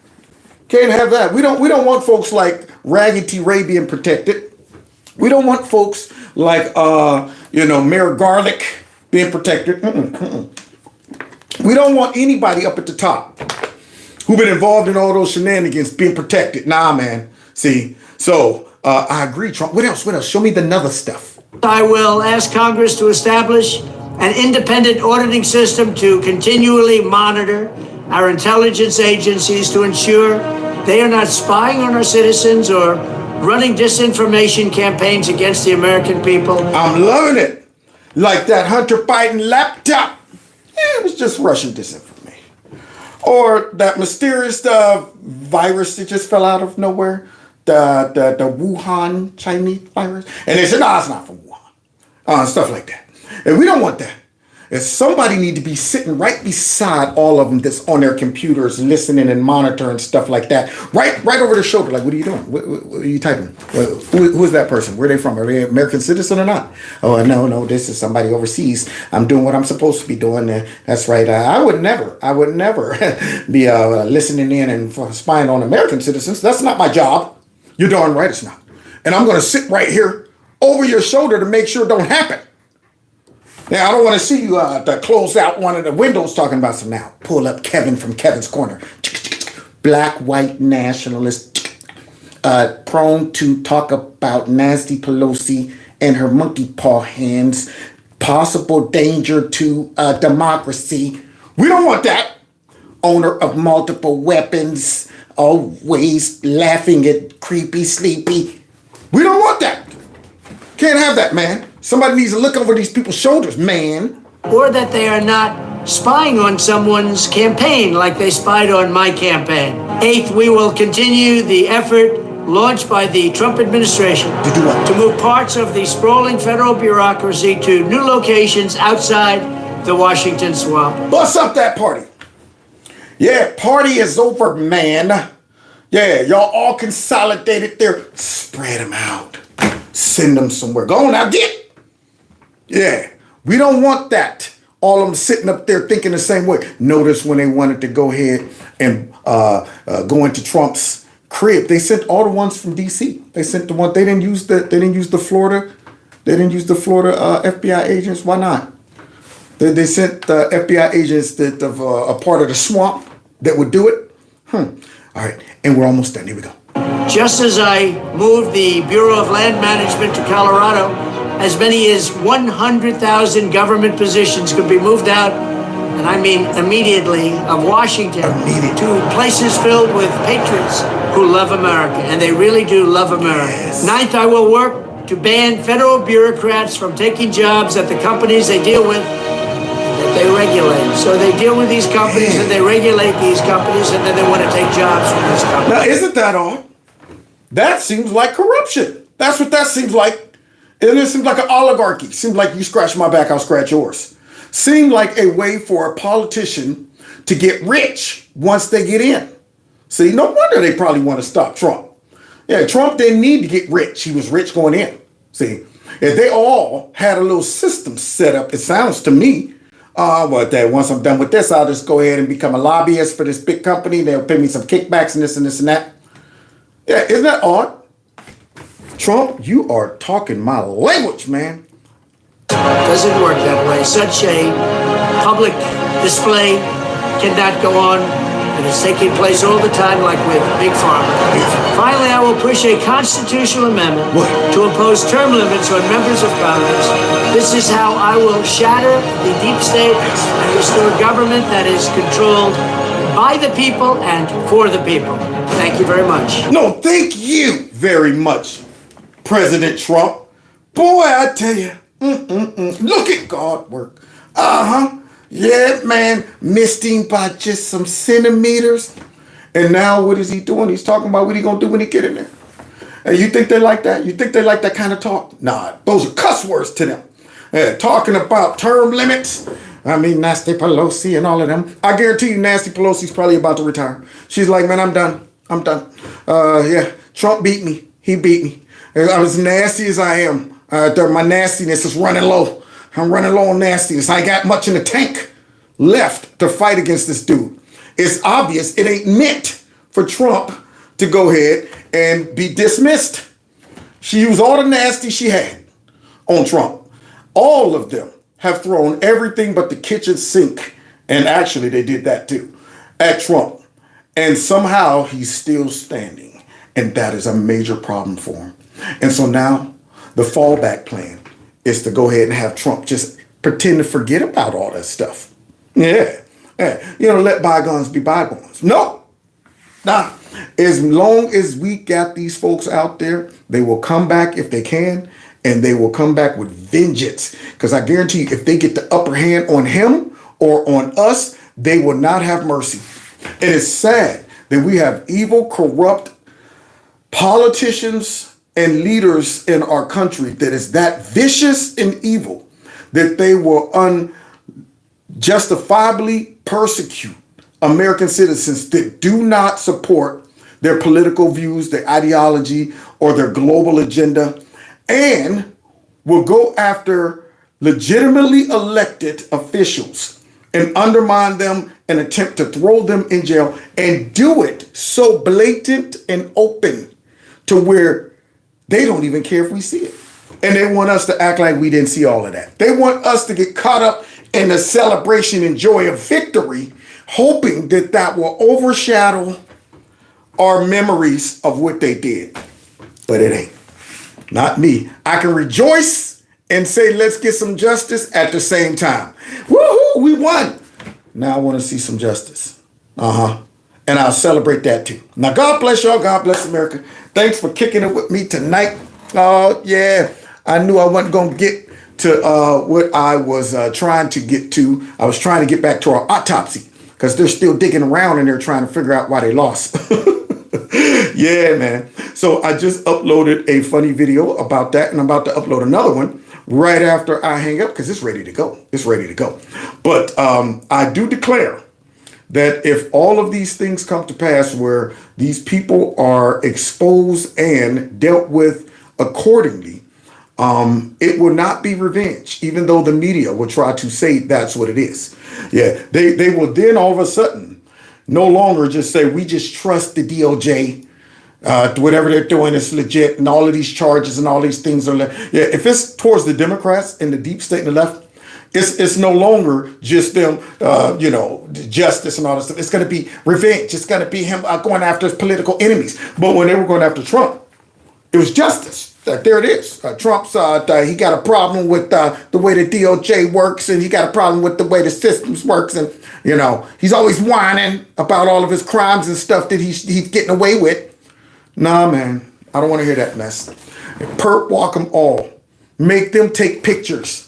Can't have that. We don't want folks like Raggy T. Ray being protected. We don't want folks like Mayor Garlic being protected. We don't want anybody up at the top who've been involved in all those shenanigans being protected. Nah, man. See, so I agree, Trump. What else? Show me the another stuff. I will ask Congress to establish an independent auditing system to continually monitor our intelligence agencies to ensure they are not spying on our citizens or running disinformation campaigns against the American people. I'm loving it. Like that Hunter Biden laptop. It was just Russian disinformation. Or that mysterious virus that just fell out of nowhere, the Wuhan Chinese virus. And they said, no, it's not from Wuhan. Stuff like that. And we don't want that. And somebody need to be sitting right beside all of them that's on their computers, listening and monitoring stuff like that. Right over their shoulder. Like, what are you doing? What are you typing? Who is that person? Where are they from? Are they an American citizen or not? Oh, no, this is somebody overseas. I'm doing what I'm supposed to be doing. That's right. I would never be listening in and spying on American citizens. That's not my job. You're darn right it's not. And I'm going to sit right here over your shoulder to make sure it don't happen. Now, I don't want to see you to close out one of the windows talking about some now. Pull up Kevin from Kevin's Corner. Black, white nationalist, prone to talk about Nancy Pelosi and her monkey paw hands. Possible danger to democracy. We don't want that. Owner of multiple weapons, always laughing at creepy, sleepy. We don't want that. Can't have that, man. Somebody needs to look over these people's shoulders, man. Or that they are not spying on someone's campaign like they spied on my campaign. Eighth, we will continue the effort launched by the Trump administration To do what? to move parts of the sprawling federal bureaucracy to new locations outside the Washington swamp. Bust up that party. Yeah, party is over, man. Yeah, y'all all consolidated there. Spread them out. Send them somewhere. Go on now, get. Yeah, we don't want that. All of them sitting up there thinking the same way. Notice when they wanted to go ahead and go into Trump's crib, they sent all the ones from D.C. They sent the one. They didn't use the Florida. They didn't use the Florida FBI agents. Why not? They sent the FBI agents that of a part of the swamp that would do it. All right, and we're almost done. Here we go. Just as I moved the Bureau of Land Management to Colorado, as many as 100,000 government positions could be moved out, and I mean immediately, of Washington to places filled with patriots who love America, and they really do love America. Yes. Ninth, I will work to ban federal bureaucrats from taking jobs at the companies they deal with that they regulate. So they deal with these companies and they regulate these companies, and then they want to take jobs from these companies. Now, isn't that all? That seems like corruption. That's what that seems like. It seems like an oligarchy. Seems like you scratch my back, I'll scratch yours. Seemed like a way for a politician to get rich once they get in. See, no wonder they probably want to stop Trump. Yeah, Trump didn't need to get rich. He was rich going in. See, if they all had a little system set up, it sounds to me, that once I'm done with this, I'll just go ahead and become a lobbyist for this big company. They'll pay me some kickbacks and this and this and that. Yeah, isn't that odd? Trump, you are talking my language, man. Doesn't work that way. Such a public display cannot go on, and it's taking place all the time, like with Big Pharma. Finally, I will push a constitutional amendment to impose term limits on members of Congress. This is how I will shatter the deep state and restore government that is controlled by the people and for the people. Thank you very much. No, thank you very much, President Trump. Boy, I tell you, look at God work. Yeah, man, missed him by just some centimeters. And now what is he doing? He's talking about what he gonna do when he get in there. And you think they like that? You think they like that kind of talk? Nah, those are cuss words to them. Talking about term limits. I mean, Nancy Pelosi and all of them. I guarantee you Nancy Pelosi's probably about to retire. She's like, man, I'm done. Yeah, Trump beat me. He beat me. I'm as nasty as I am. My nastiness is running low. I'm running low on nastiness. I ain't got much in the tank left to fight against this dude. It's obvious it ain't meant for Trump to go ahead and be dismissed. She used all the nasty she had on Trump. All of them have thrown everything but the kitchen sink, and actually they did that too, at Trump. And somehow he's still standing. And that is a major problem for him. And so now the fallback plan is to go ahead and have Trump just pretend to forget about all that stuff. Yeah. Let bygones be bygones. No. Nah. As long as we got these folks out there, they will come back if they can, and they will come back with vengeance. Because I guarantee you, if they get the upper hand on him or on us, they will not have mercy. It is sad that we have evil, corrupt politicians and leaders in our country that is that vicious and evil that they will unjustifiably persecute American citizens that do not support their political views, their ideology, or their global agenda, and will go after legitimately elected officials and undermine them and attempt to throw them in jail, and do it so blatant and open to where they don't even care if we see it. And they want us to act like we didn't see all of that. They want us to get caught up in the celebration and joy of victory, hoping that that will overshadow our memories of what they did. But it ain't. Not me. I can rejoice and say, let's get some justice at the same time. Woohoo, we won. Now I want to see some justice. And I'll celebrate that too. Now, God bless y'all. God bless America. Thanks for kicking it with me tonight. Oh, yeah. I knew I wasn't going to get to what I was trying to get to. I was trying to get back to our autopsy because they're still digging around in there trying to figure out why they lost. Yeah, man. So I just uploaded a funny video about that, and I'm about to upload another one right after I hang up because it's ready to go. It's ready to go. But I do declare that if all of these things come to pass where these people are exposed and dealt with accordingly, it will not be revenge, even though the media will try to say that's what it is. Yeah, they will then all of a sudden no longer just say, we just trust the DOJ. Whatever they're doing is legit, and all of these charges and all these things are. Yeah, if it's towards the Democrats and the deep state and the left, it's no longer just them, justice and all this stuff. It's going to be revenge. It's going to be him going after his political enemies. But when they were going after Trump, it was justice. There it is. Trump's he got a problem with the way the DOJ works, and he got a problem with the way the systems works, and he's always whining about all of his crimes and stuff that he's getting away with. Nah, man, I don't want to hear that mess. Perp walk them all. Make them take pictures.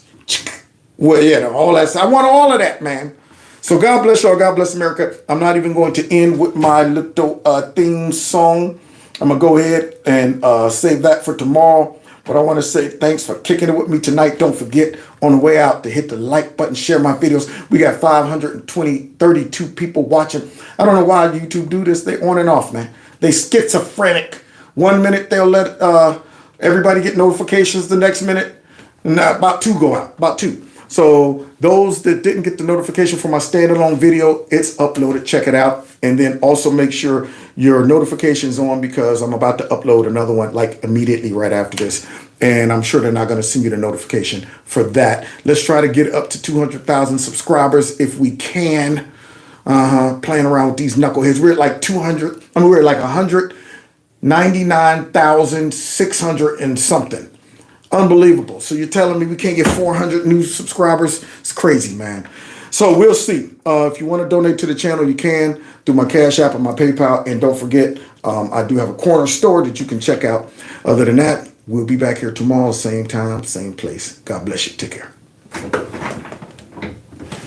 Well, all that. I want all of that, man. So God bless y'all. God bless America. I'm not even going to end with my little theme song. I'm going to go ahead and save that for tomorrow. But I want to say thanks for kicking it with me tonight. Don't forget on the way out to hit the like button, share my videos. We got 32 people watching. I don't know why YouTube do this. They on and off, man. They schizophrenic. 1 minute they'll let everybody get notifications. The next minute, about 2 go out. About 2. So those that didn't get the notification for my standalone video, it's uploaded. Check it out. And then also make sure your notification's on, because I'm about to upload another one like immediately right after this. And I'm sure they're not going to send you the notification for that. Let's try to get up to 200,000 subscribers if we can. Playing around with these knuckleheads. We're at like 200. We're at like 199,600 and something. Unbelievable. So you're telling me we can't get 400 new subscribers? It's crazy, man. So we'll see. If you want to donate to the channel, you can through my Cash App and my PayPal. And don't forget, I do have a corner store that you can check out. Other than that, we'll be back here tomorrow, same time, same place. God bless you. Take care.